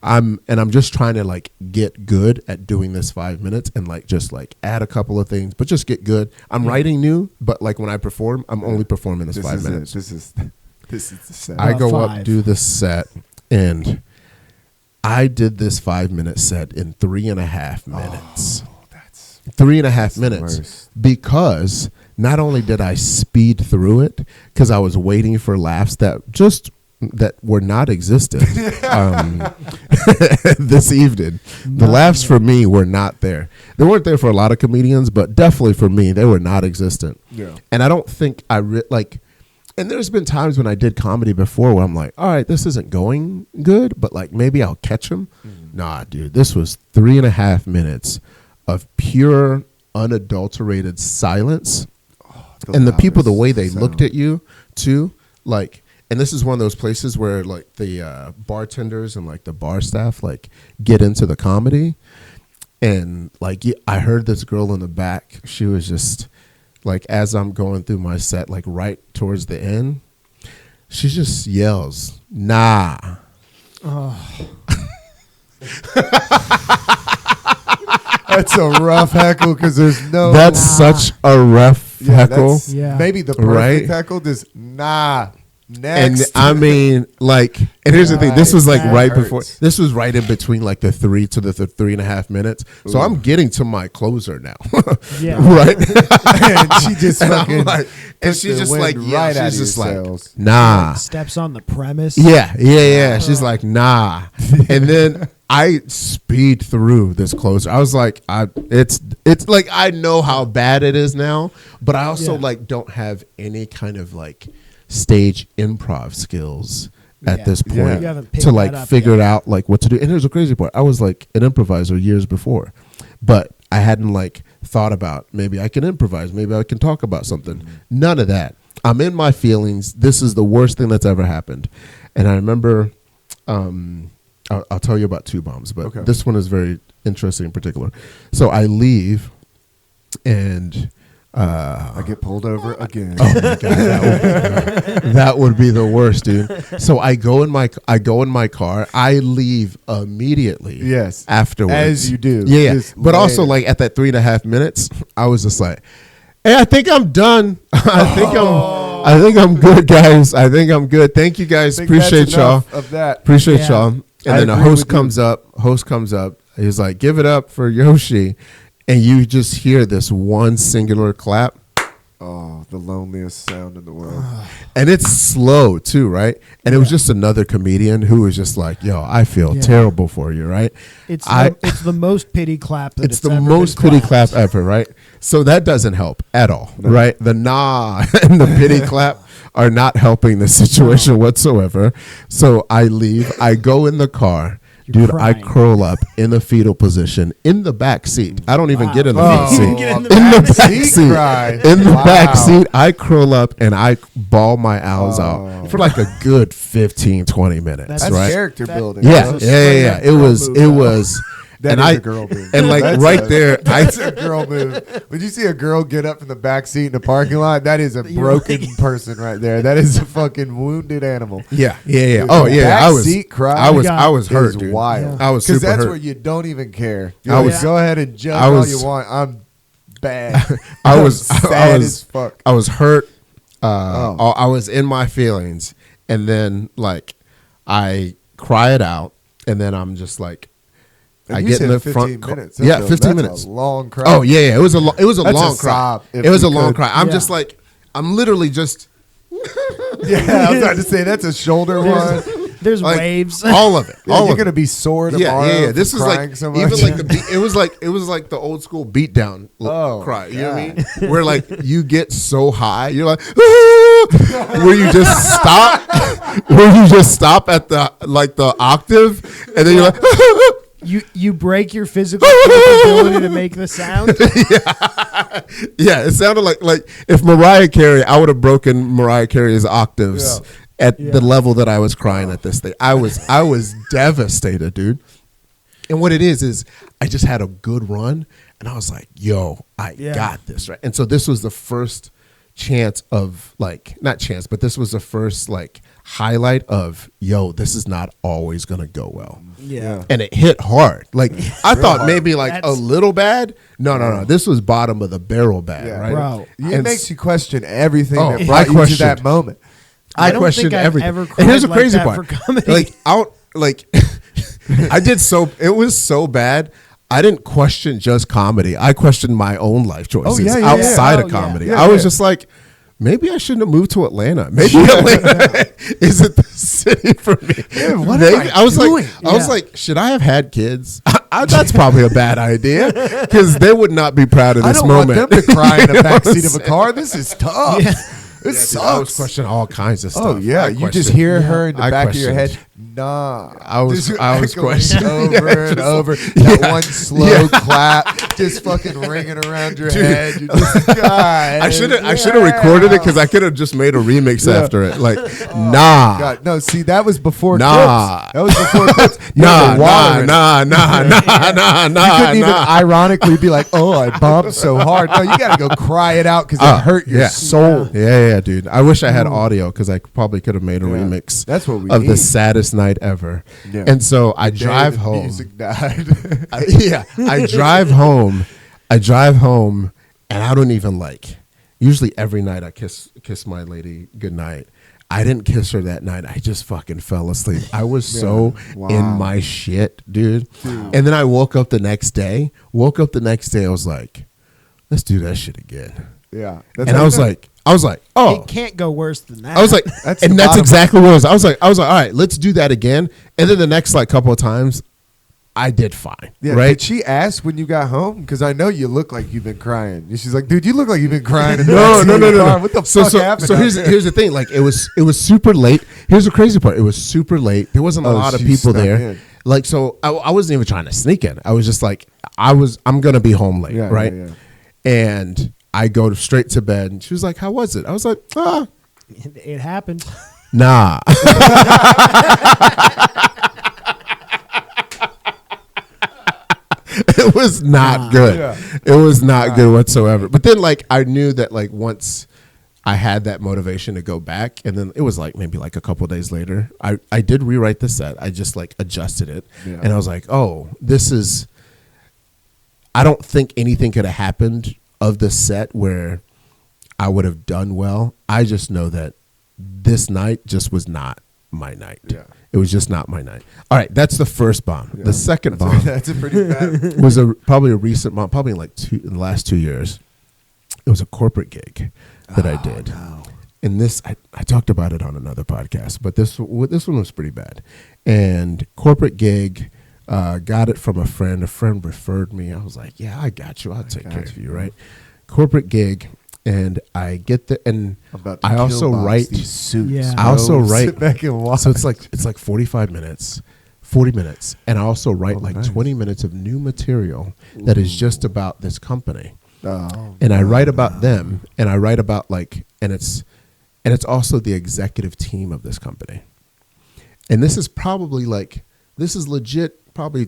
I'm just trying to like get good at doing this 5 minutes and like just like add a couple of things, but just get good. I'm writing new, but like when I perform, I'm only performing this 5 minutes. This is the set. I go five. up, do the set, and I did this 5 minute set in 3.5 minutes. Oh, that's 3.5 the minutes worst. because not only did I speed through it because I was waiting for laughs that were not existent this evening. The laughs for me were not there. They weren't there for a lot of comedians, but definitely for me, they were not existent. Yeah. And I don't think and there's been times when I did comedy before where I'm like, all right, this isn't going good, but like maybe I'll catch them. Nah, dude, this was 3.5 minutes of pure, unadulterated silence. And the people, the way they looked at you too, like, and this is one of those places where like the bartenders and like the bar staff like get into the comedy. And like I heard this girl in the back. She was just like, as I'm going through my set, like right towards the end, she just yells, "Nah." That's a rough heckle because there's no. That's such a rough heckle. Maybe the perfect heckle. Just nah. Next. And I mean, like, and here's the thing. This was like right hurts. before. This was right in between like the 3 to the 3.5 minutes. So I'm getting to my closer now. Yeah. Right. And she just fucking. And she's just like, yeah, right out she's of just your like, cells. nah. Steps on the premise. Yeah. She's like, nah. And then I speed through this closer. I was like, it's like I know how bad it is now, but I also like don't have any kind of like stage improv skills at this point You haven't picked to that like up figure yet. out like what to do. And here's the crazy part. I was like an improviser years before, but I hadn't like thought about maybe I can improvise. Maybe I can talk about something. None of that. I'm in my feelings. This is the worst thing that's ever happened. And I remember, I'll tell you about two bombs, but this one is very interesting in particular. So I leave and I get pulled over again. Oh my god, that would be the worst, dude. So I go in my car. I leave immediately. Yes, afterwards, as you do. Yeah. But also like at that 3.5 minutes, I was just like, "Hey, I think I'm done. I think I'm good, guys. I think I'm good. Thank you, guys. Appreciate y'all. Of that, appreciate y'all." And then the host comes up. He's like, "Give it up for Yoshee." And you just hear this one singular clap. Oh, the loneliest sound in the world. And it's slow too, right? And it was just another comedian who was just like, "Yo, I feel terrible for you," right? It's the most pity clap that it's the most pity clap ever, right? So that doesn't help at all, right? The nah and the pity clap are not helping the situation whatsoever. So I leave. I go in the car. Dude, crying. I curl up in the fetal position in the back seat. I don't even get in the front You seat. didn't get in the In the back back seat. seat. Cry. In the back Wow. seat, I curl up and I bawl my owls out for like a good 15, 20 minutes, That's That's right? character building. Yeah. That's It was. That and is I, a girl move. and like That's right there, that's a girl move. When you see a girl get up in the back seat in the parking lot, that is a broken person right there. That is a fucking wounded animal. Yeah. Dude, Oh the yeah, back seat cry I was hurt, is dude. wild. I was because super that's hurt. where you don't even care. I was- Go ahead and judge I was- all you want. I'm bad. I was sad as fuck. I was hurt. I was in my feelings, and then like I cry it out, and then I'm just like, And I you get in said the 15 front. minutes. Yeah, That's 15 that's minutes. A long cry. Oh yeah, it was a That's long a cry. sob, if It was we a long could. cry. I'm Yeah. just like, I'm literally just Yeah, I was about to say that's a shoulder one. There's like, waves. all of it. Yeah, all you're of gonna it. be sore tomorrow. Yeah. This for is crying like so much. even like it was like the old school beatdown Oh, cry. You know what I God. mean? Where like you get so high, you're like where you just stop, at the octave, and then you're like. You break your physical capability to make the sound. Yeah, it sounded like if Mariah Carey, I would have broken Mariah Carey's octaves at the level that I was crying at this thing. I was devastated, dude. And what it is I just had a good run, and I was like, yo, I got this, right? And so this was the first chance of not chance, but this was the first highlight of, yo, this is not always gonna go well. Yeah. And it hit hard. I thought hard. maybe a little bad. No. This was bottom of the barrel bad, Yeah. right? Bro. It makes you question everything Oh, that I brought you to questioned. that moment. I don't questioned think I've everything. ever And here's the cried crazy like that part. for comedy. I did it was so bad. I didn't question just comedy. I questioned my own life choices yeah, outside yeah. of Oh, comedy. yeah. I was Yeah. just like, maybe I shouldn't have moved to Atlanta. Maybe Atlanta isn't the city for me. what Maybe, am I was doing? I was Yeah. like, should I have had kids? That's probably a bad idea because they would not be proud of I this don't moment. want them to cry in the You know what I'm backseat of a saying? car. This is tough. Yeah. This Dude, I was sucks. questioning all kinds of stuff. Oh yeah, I you just questioned- hear her in the I back of your head. questioned. Nah, I was Just questioning. echoing over and over. That one slow clap, just fucking ringing around your head. You're just, God, I should have recorded it because I could have just made a remix after it. Nah. God, no, see, that was before Nah. clips. That was before clips. You Nah, had the water in it. nah. You couldn't even ironically be like, "Oh, I bombed so hard." No, you got to go cry it out because it hurt your soul. Yeah, dude. I wish I had audio because I probably could have made a remix. That's what we of need. the saddest night ever. Yeah. And so I Day drive the home. Music died. I drive home. And I don't even usually every night I kiss my lady goodnight. I didn't kiss her that night. I just fucking fell asleep. I was so in my shit, dude. And then I woke up the next day. I was like, let's do that shit again. Yeah, And I was like, oh, It can't go worse than that. I was like, That's and the that's bottom. exactly what it was. I was like, all right, let's do that again. And then the next couple of times, I did fine. Yeah, right? Did she ask when you got home? Because I know you look like you've been crying. And she's like, dude, you look like you've been crying. In the No. backseat of the car. What the fuck happened? So out here's there? the thing. It was super late. Here's the crazy part. It was super late. There wasn't a lot of she people snuck there. in. So I wasn't even trying to sneak in. I was just like, I'm gonna be home late, Yeah, right? yeah. And I go straight to bed. And she was like, how was it? I was like, it happened. nah. It was not good. Yeah. It was not good whatsoever. But then I knew that once I had that motivation to go back, and then it was maybe a couple of days later, I did rewrite the set. I just adjusted it. Yeah. And I was like, oh, I don't think anything could have happened of the set where I would have done well. I just know that this night just was not my night. Yeah. It was just not my night. All right, that's the first bomb. Yeah. The second bomb That's a pretty bad. was probably a recent bomb, probably in the last 2 years. It was a corporate gig that I did. No. And this, I talked about it on another podcast, but this one was pretty bad. And corporate gig, got it from a friend. A friend referred me. I was like, yeah, I got you. I'll take care of you, right? Corporate gig. And I get the, and About to I also kill box write, these suits. Yeah. I also bro. write, Sit back and watch. so it's like 45 minutes, 40 minutes. And I also write nice. 20 minutes of new material that is just about this company. Oh, And I write about them, and I write about and it's also the executive team of this company. And this is probably this is legit, probably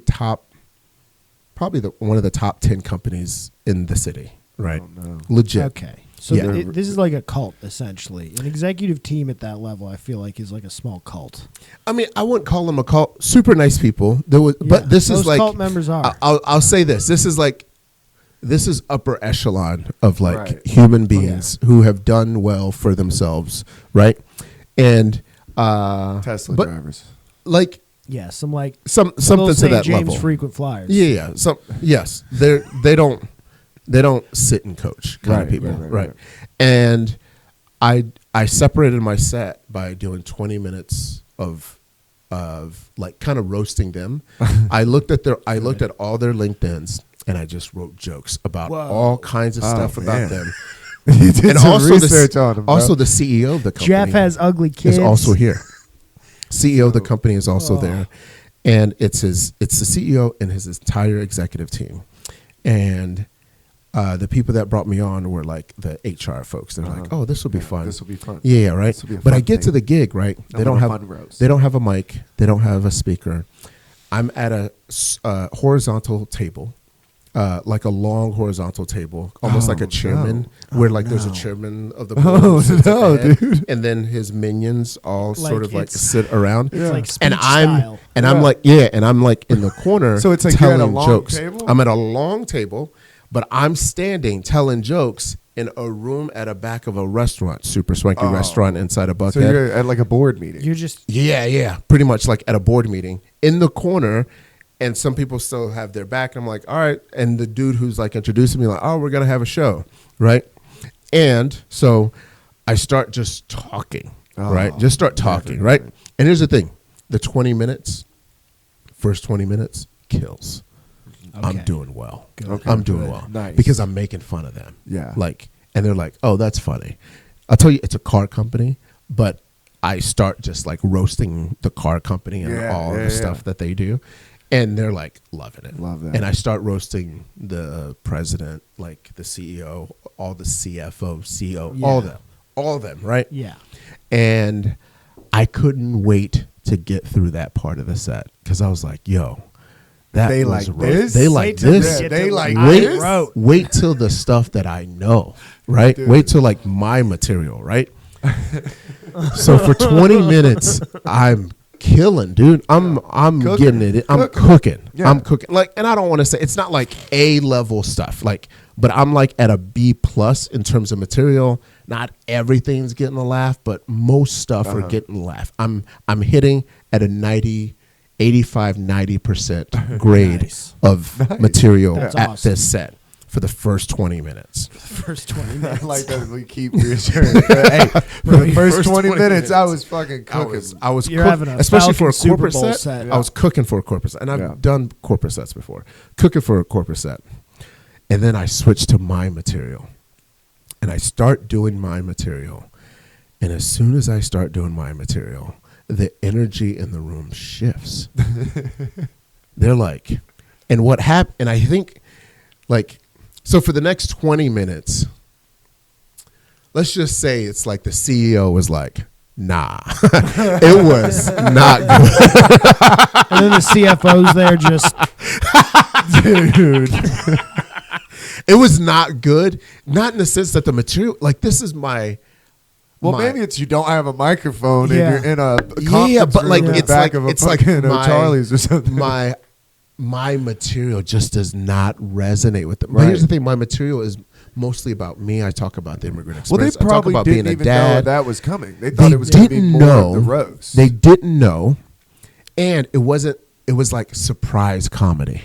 one of the top 10 companies in the city, right? Oh, no. Legit. Okay. So Yeah. this is like a cult, essentially. An executive team at that level, I feel like, is like a small cult. I mean, I wouldn't call them a cult. Super nice people. But this Most is cult members are. I'll say this. This is upper echelon of Right. human beings who have done well for themselves, right? And Tesla but drivers. Yeah, some like something little to St. that James level. frequent flyers. Yeah. Yes, they don't sit and coach kind of people, right? And I separated my set by doing 20 minutes of like kind of roasting them. I looked at all their LinkedIns and I just wrote jokes about all kinds of stuff about them. You did And some also research on them, bro. also the CEO of the company. Jeff has ugly kids. Is also here. CEO of the company is also there, and it's the CEO and his entire executive team, and the people that brought me on were like the HR folks. They're like, "Oh, this will be fun. This will be fun. Yeah, right." But I get to the gig, right? They don't have a mic. They don't have a speaker. I'm at a horizontal table. Like a long horizontal table, almost like a chairman, where like there's a chairman of the board, dude. And then his minions all sort of like sit around. It's like speech and style. I'm like in the corner. So it's like you're at a telling long jokes. table? I'm at a long table, but I'm standing telling jokes in a room at a back of a restaurant, super swanky restaurant inside a Buckhead. So you're at like a board meeting. You're just pretty much like at a board meeting in the corner. And some people still have their back. And I'm like, all right. And the dude who's like introducing me, like, oh, we're going to have a show. Right. And so I start just talking. Right. Just start talking. Right. And here's the thing. The first 20 minutes kills. Okay. I'm doing well. Okay, I'm doing well. Nice. Because I'm making fun of them. Yeah. Like, and they're like, oh, that's funny. I'll tell you, it's a car company, but I start just like roasting the car company and all the stuff that they do. And they're like loving it. Love that. And I start roasting the president, like the CEO, all the CFO, CEO, all of them, right? Yeah. And I couldn't wait to get through that part of the set because I was like, yo, they was like rough. this? They like this. They like this. Wait till the stuff that I know, right? Dude. Wait till like my material, right? So for 20 minutes, I'm killing, dude. I'm getting it. I'm cooking. Yeah. I'm cooking. Like, and I don't want to say it's not like A level stuff, like, but I'm like at a B+ in terms of material. Not everything's getting a laugh, but most stuff are getting a laugh. I'm hitting at a 85-90% grade of material at this set for the first 20 minutes. First 20 minutes. I like that we keep reassuring. Hey, for the first 20 minutes, I was fucking cooking. I was cooking, especially for a corporate set. Yeah. I was cooking for a corporate set, and I've done corporate sets before. Cooking for a corporate set, and then I switched to my material, and I start doing my material, and as soon as I start doing my material, the energy in the room shifts. They're like, and what happened? And I think, like. So for the next 20 minutes, let's just say it's like the CEO was like, nah, it was not good. And then the CFO's there just, dude. It was not good. Not in the sense that the material, like this is my. Maybe it's you don't have a microphone and you're in a conference but like room it's back like of it's like Charlie's or something. My material just does not resonate with them. Right. But here's the thing: my material is mostly about me. I talk about the immigrant experience. Well, they probably I talk about didn't being a even dad. know that was coming. They thought it was going to be more of the roast. They didn't know, and it wasn't. It was like surprise comedy,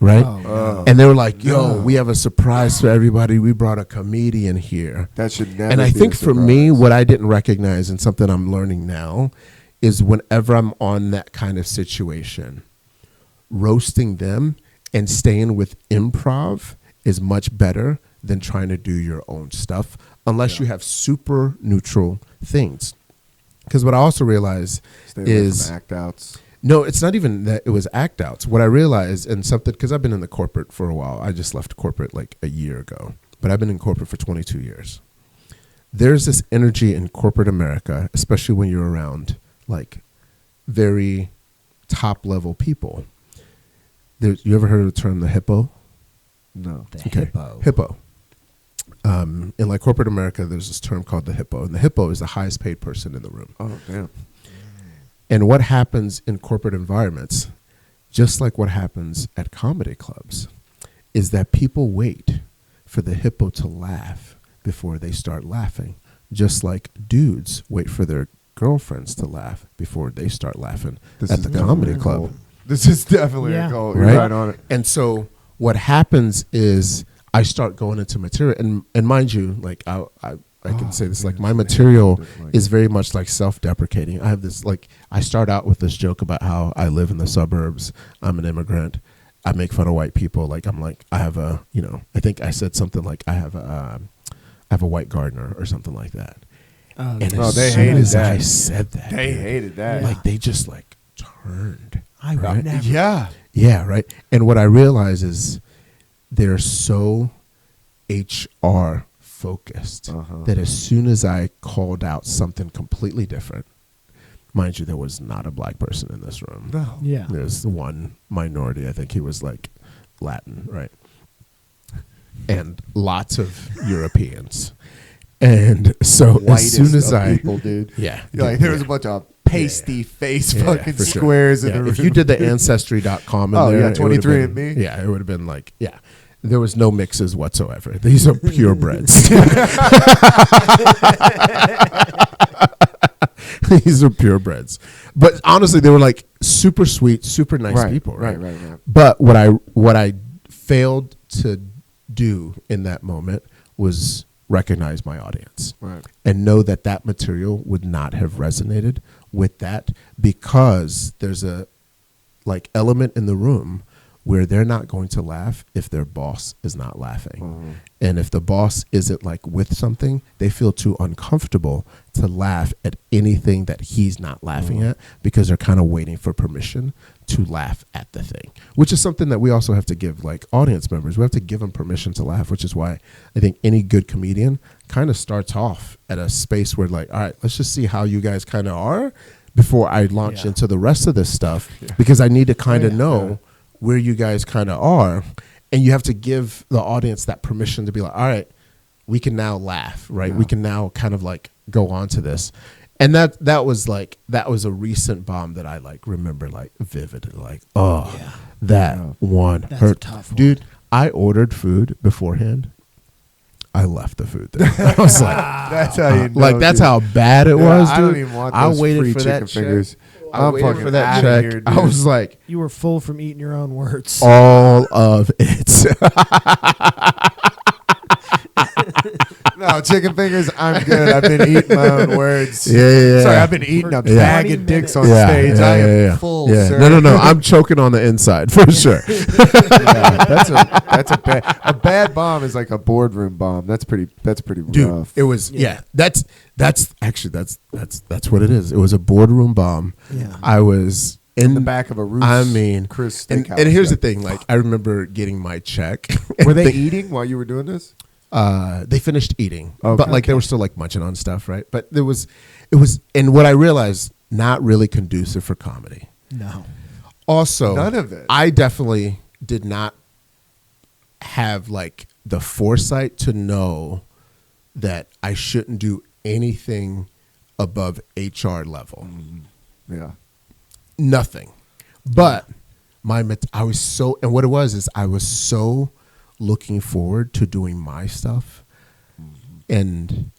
right? And they were like, "Yo, we have a surprise for everybody. We brought a comedian here." That should never. And I think for me, what I didn't recognize and something I'm learning now is whenever I'm on that kind of situation. Roasting them and staying with improv is much better than trying to do your own stuff unless you have super neutral things. Because what I also realized is act outs. No, it's not even that it was act outs. What I realized and something, because I've been in the corporate for a while. I just left corporate like a year ago, but I've been in corporate for 22 years. There's this energy in corporate America, especially when you're around like very top level people. You ever heard of the term the hippo? No. Hippo. In like corporate America, there's this term called the hippo. And the hippo is the highest paid person in the room. Oh, damn. And what happens in corporate environments, just like what happens at comedy clubs, is that people wait for the hippo to laugh before they start laughing. Just like dudes wait for their girlfriends to laugh before they start laughing This at is the definitely comedy a club. goal. This is definitely Yeah. a goal. You're Right? right on it. And so what happens is I start going into material, and mind you, like I can say this, like my material is very much like self-deprecating. I have this, like, I start out with this joke about how I live in the suburbs. I'm an immigrant. I make fun of white people. Like, I'm like, I have a, you know, I think I said something like I have a white gardener or something like that. And as they soon hated as that. I said that, They dude, hated that. like they just like turned. I would right? never. Yeah. Yeah, right. And what I realize is they're so HR focused that as soon as I called out something completely different, mind you, there was not a black person in this room. No. Yeah. There's one minority. I think he was like Latin, right? And lots of Europeans. And so as soon as people, dude. yeah, Like, there was a bunch of pasty face fucking for sure. squares in Yeah, the room. if you did the Ancestry.com in Oh, there, yeah, it would've 23andMe? been- Yeah, it would have been like, yeah. There was no mixes whatsoever. These are purebreds. These are purebreds. But honestly, they were like super sweet, super nice people. Right? Right. But what I failed to do in that moment was recognize my audience. Right. And know that that material would not have resonated with that, because there's a like element in the room where they're not going to laugh if their boss is not laughing. And if the boss isn't like with something, they feel too uncomfortable to laugh at anything that he's not laughing at, because they're kind of waiting for permission to laugh at the thing, which is something that we also have to give like audience members. We have to give them permission to laugh, which is why I think any good comedian kind of starts off at a space where like, all right, let's just see how you guys kind of are before I launch into the rest of this stuff, because I need to kind of know where you guys kind of are. And you have to give the audience that permission to be like, all right, we can now laugh, right? We can now kind of like go on to this. And that was a recent bomb that I like remember like vividly, like, one That's hurt. a tough one. Dude, I ordered food beforehand. I left the food there. I was like, That's how you know. like that's dude. how bad it was, dude. I don't even want I those waited free for chicken that fingers. I I'm waited fucking for that outta check. here, I dude. was like, You were full from eating your own words. all of it. No, chicken fingers, I'm good. I've been eating my own words. Yeah. Sorry, I've been eating a For bag 20 of dicks on minutes. stage. I am full, yeah. sir. No. I'm choking on the inside for sure. Yeah, that's a bad bomb is like a boardroom bomb. That's pretty Dude, rough. it was that's actually that's what it is. It was a boardroom bomb. Yeah. I was in the back of a Ruth's I mean, Chris and Steakhouse. here's the thing. Like, I remember getting my check. Were they eating while you were doing this? They finished eating, Okay. but like they were still like munching on stuff, right? But it was, and what I realized, not really conducive for comedy. No. Also, None of it. I definitely did not have like the foresight to know that I shouldn't do anything above HR level. Yeah. Nothing. But I was so, and what it was is I was so looking forward to doing my stuff and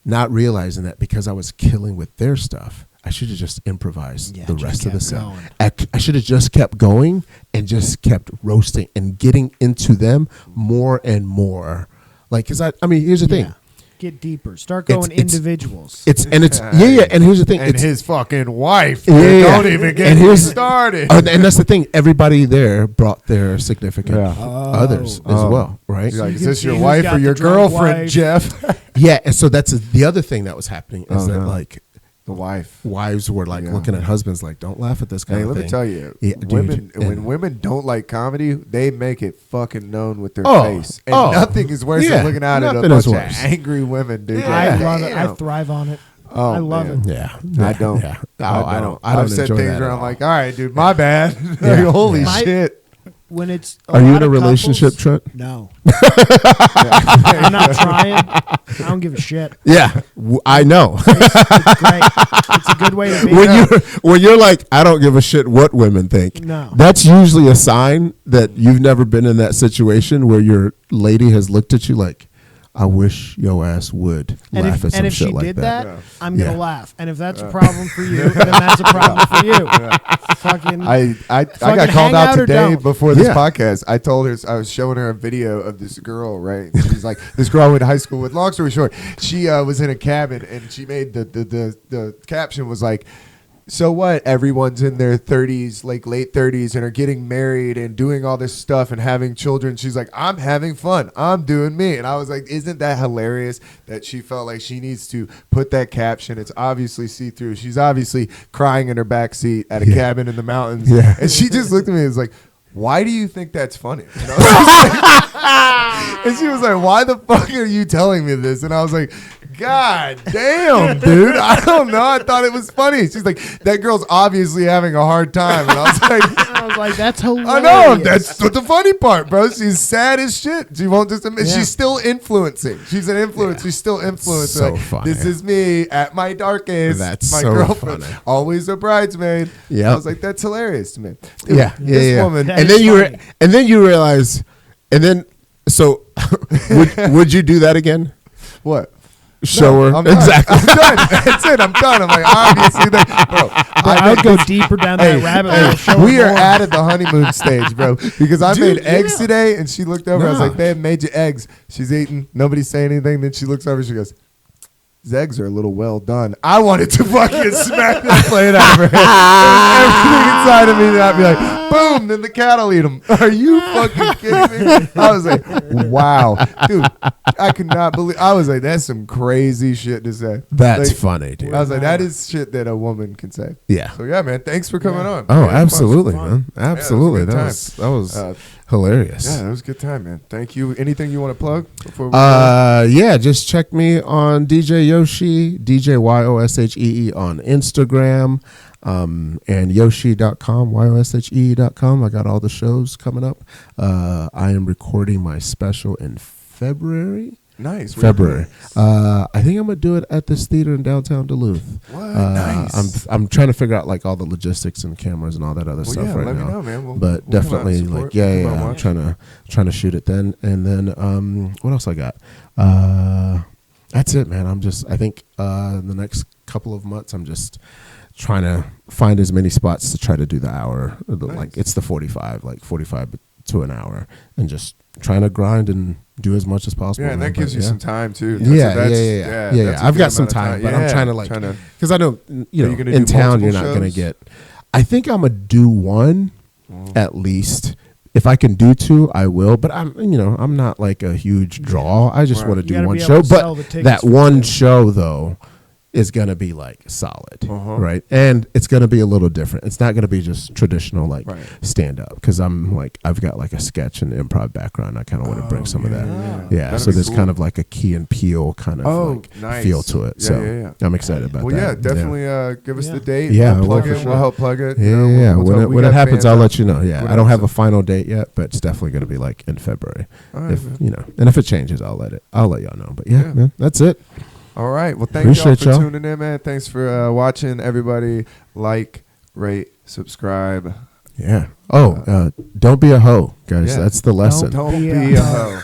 not realizing that because I was killing with their stuff, I should have just improvised the just rest of the kept set. going. I should have just kept going and just kept roasting and getting into them more and more. Like, cause I mean, here's the thing. Yeah. Get deeper. Start going individuals. And here's the thing. And his fucking wife. Yeah. Don't even get me started. And that's the thing. Everybody there brought their significant Yeah. others as well, right? You're like, you is can this see your who's wife got or the your drunk girlfriend, wife. Jeff? Yeah, and so that's the other thing that was happening is that like The wife. wives were like looking at husbands like, don't laugh at this guy. Hey, let me tell you, Yeah, dude, women and- when women don't like comedy, they make it fucking known with their Oh, face, and oh. nothing is worse Yeah, than looking out at a nothing bunch is of worse. angry women, dude. I Like, love it. I damn. thrive on it. Oh, I love man. it. Yeah, I don't. Yeah. I don't. I don't I've said enjoy things that where at I'm all. like, all right, dude, my bad. Yeah. Holy My- shit. When it's Are you lot in a of relationship, couples- Trent? No. I'm not trying. I don't give a shit. Yeah, I know. It's great. It's a good way to be. when you're like, I don't give a shit what women think. No. That's usually a sign that you've never been in that situation where your lady has looked at you like, I wish your ass would laugh at some if shit she like did that. that, I'm gonna Yeah. laugh. And if that's a problem for you, then that's a problem for you. Fucking. I got Fucking called hang out out or today don't. before this Yeah. podcast. I told her, I was showing her a video of this girl, right? And she's like, this girl I went to high school with. Long story short, she was in a cabin and she made the caption was like, so what? Everyone's in their 30s, like late 30s, and are getting married and doing all this stuff and having children. She's like, I'm having fun. I'm doing me. And I was like, isn't that hilarious that she felt like she needs to put that caption? It's obviously see-through. She's obviously crying in her back seat at a cabin in the mountains. Yeah. And she just looked at me and was like, why do you think that's funny? You know? And she was like, why the fuck are you telling me this? And I was like, God damn, dude. I don't know. I thought it was funny. She's like, that girl's obviously having a hard time. And I was like, That's hilarious. I know. That's the funny part, bro. She's sad as shit. She won't just admit. Yeah. She's still influencing. She's an influence. Yeah. She's still influencing. So Like, funny. this is me at my darkest. That's my so girlfriend. funny. Always a bridesmaid. Yep. I was like, that's hilarious to me. Dude, Yeah, this woman. That and is then funny. and then you realize, and then so would you do that again? What? Show her I'm done. exactly. I'm done. That's it. I'm done. I'm like, obviously, bro. I would go deeper down that rabbit hole. Show we her are more. at the honeymoon stage, bro. Because I Dude, made eggs yeah. today, and she looked over. I was Nah. like, babe, made you eggs. She's eating. Nobody's saying anything. Then she looks over. She goes, these eggs are a little well done. I wanted to fucking smack that plate out of her head. Everything inside of me, and I'd be like, boom, then the cat will eat them. Are you fucking kidding me? I was like, wow. Dude, I could not believe. I was like, that's some crazy shit to say. That's Like, funny, dude. I was like, that is shit that a woman can say. Yeah. So yeah, man, thanks for coming on. Oh, Man, absolutely, fun. man. Absolutely. good That time. was Uh, hilarious. Yeah, that was a good time, man. Thank you. Anything you want to plug before we Yeah, just check me on DJ Yoshee, DJYOSHEE on Instagram, and Yoshee.com, YOSHE.com. I got all the shows coming up. I am recording my special in February. Nice. February. I think I'm gonna do it at this theater in downtown Duluth. What? Nice. I'm trying to figure out like all the logistics and cameras and all that other Well, stuff yeah, right let now. me know, man. We'll But come out and definitely support. like yeah, Come out and I'm watch. trying to shoot it then. And then what else I got? That's it, man. I think the next couple of months I'm just trying to find as many spots to try to do the hour. Nice. Like it's the 45 to an hour, and just trying to grind and do as much as possible. Yeah, and that man. gives But, you yeah. some time too. Yeah. That's a I've good got some amount of time, but I'm Yeah, trying to like, because I know, Are you you know, gonna in do town you're multiple not going to shows? get. I think I'm gonna do one at least. If I can do two, I will. But I'm not like a huge draw. I just Right. want to You do gotta one be able show. to sell the But tickets that for one two. show though is gonna be like solid, Uh-huh. right? And it's gonna be a little different. It's not gonna be just traditional like Right. stand up, because I've got like a sketch and improv background. I kind of want to bring some of that. Yeah, That'd so be there's cool. kind of like a Key and Peele kind of like nice. feel to it. Yeah, So yeah. I'm excited about Well, that. yeah, definitely give us Yeah. the date. Yeah, we'll plug well, for it. sure. We'll help plug it. Yeah, You know, yeah. we'll When talk- it, we when it got happens, fans I'll out. let you know. Yeah, What I don't have a else? final date yet, but it's definitely going to be like in February. All right, If man. and if it changes, I'll let y'all know. But yeah, Yeah. man, that's it. All right. Well, thank y'all Appreciate for y'all. tuning in, man. Thanks for watching, everybody. Like, rate, subscribe. Yeah. Oh, don't be a hoe, guys. Yeah. That's the lesson. Don't be be a a hoe.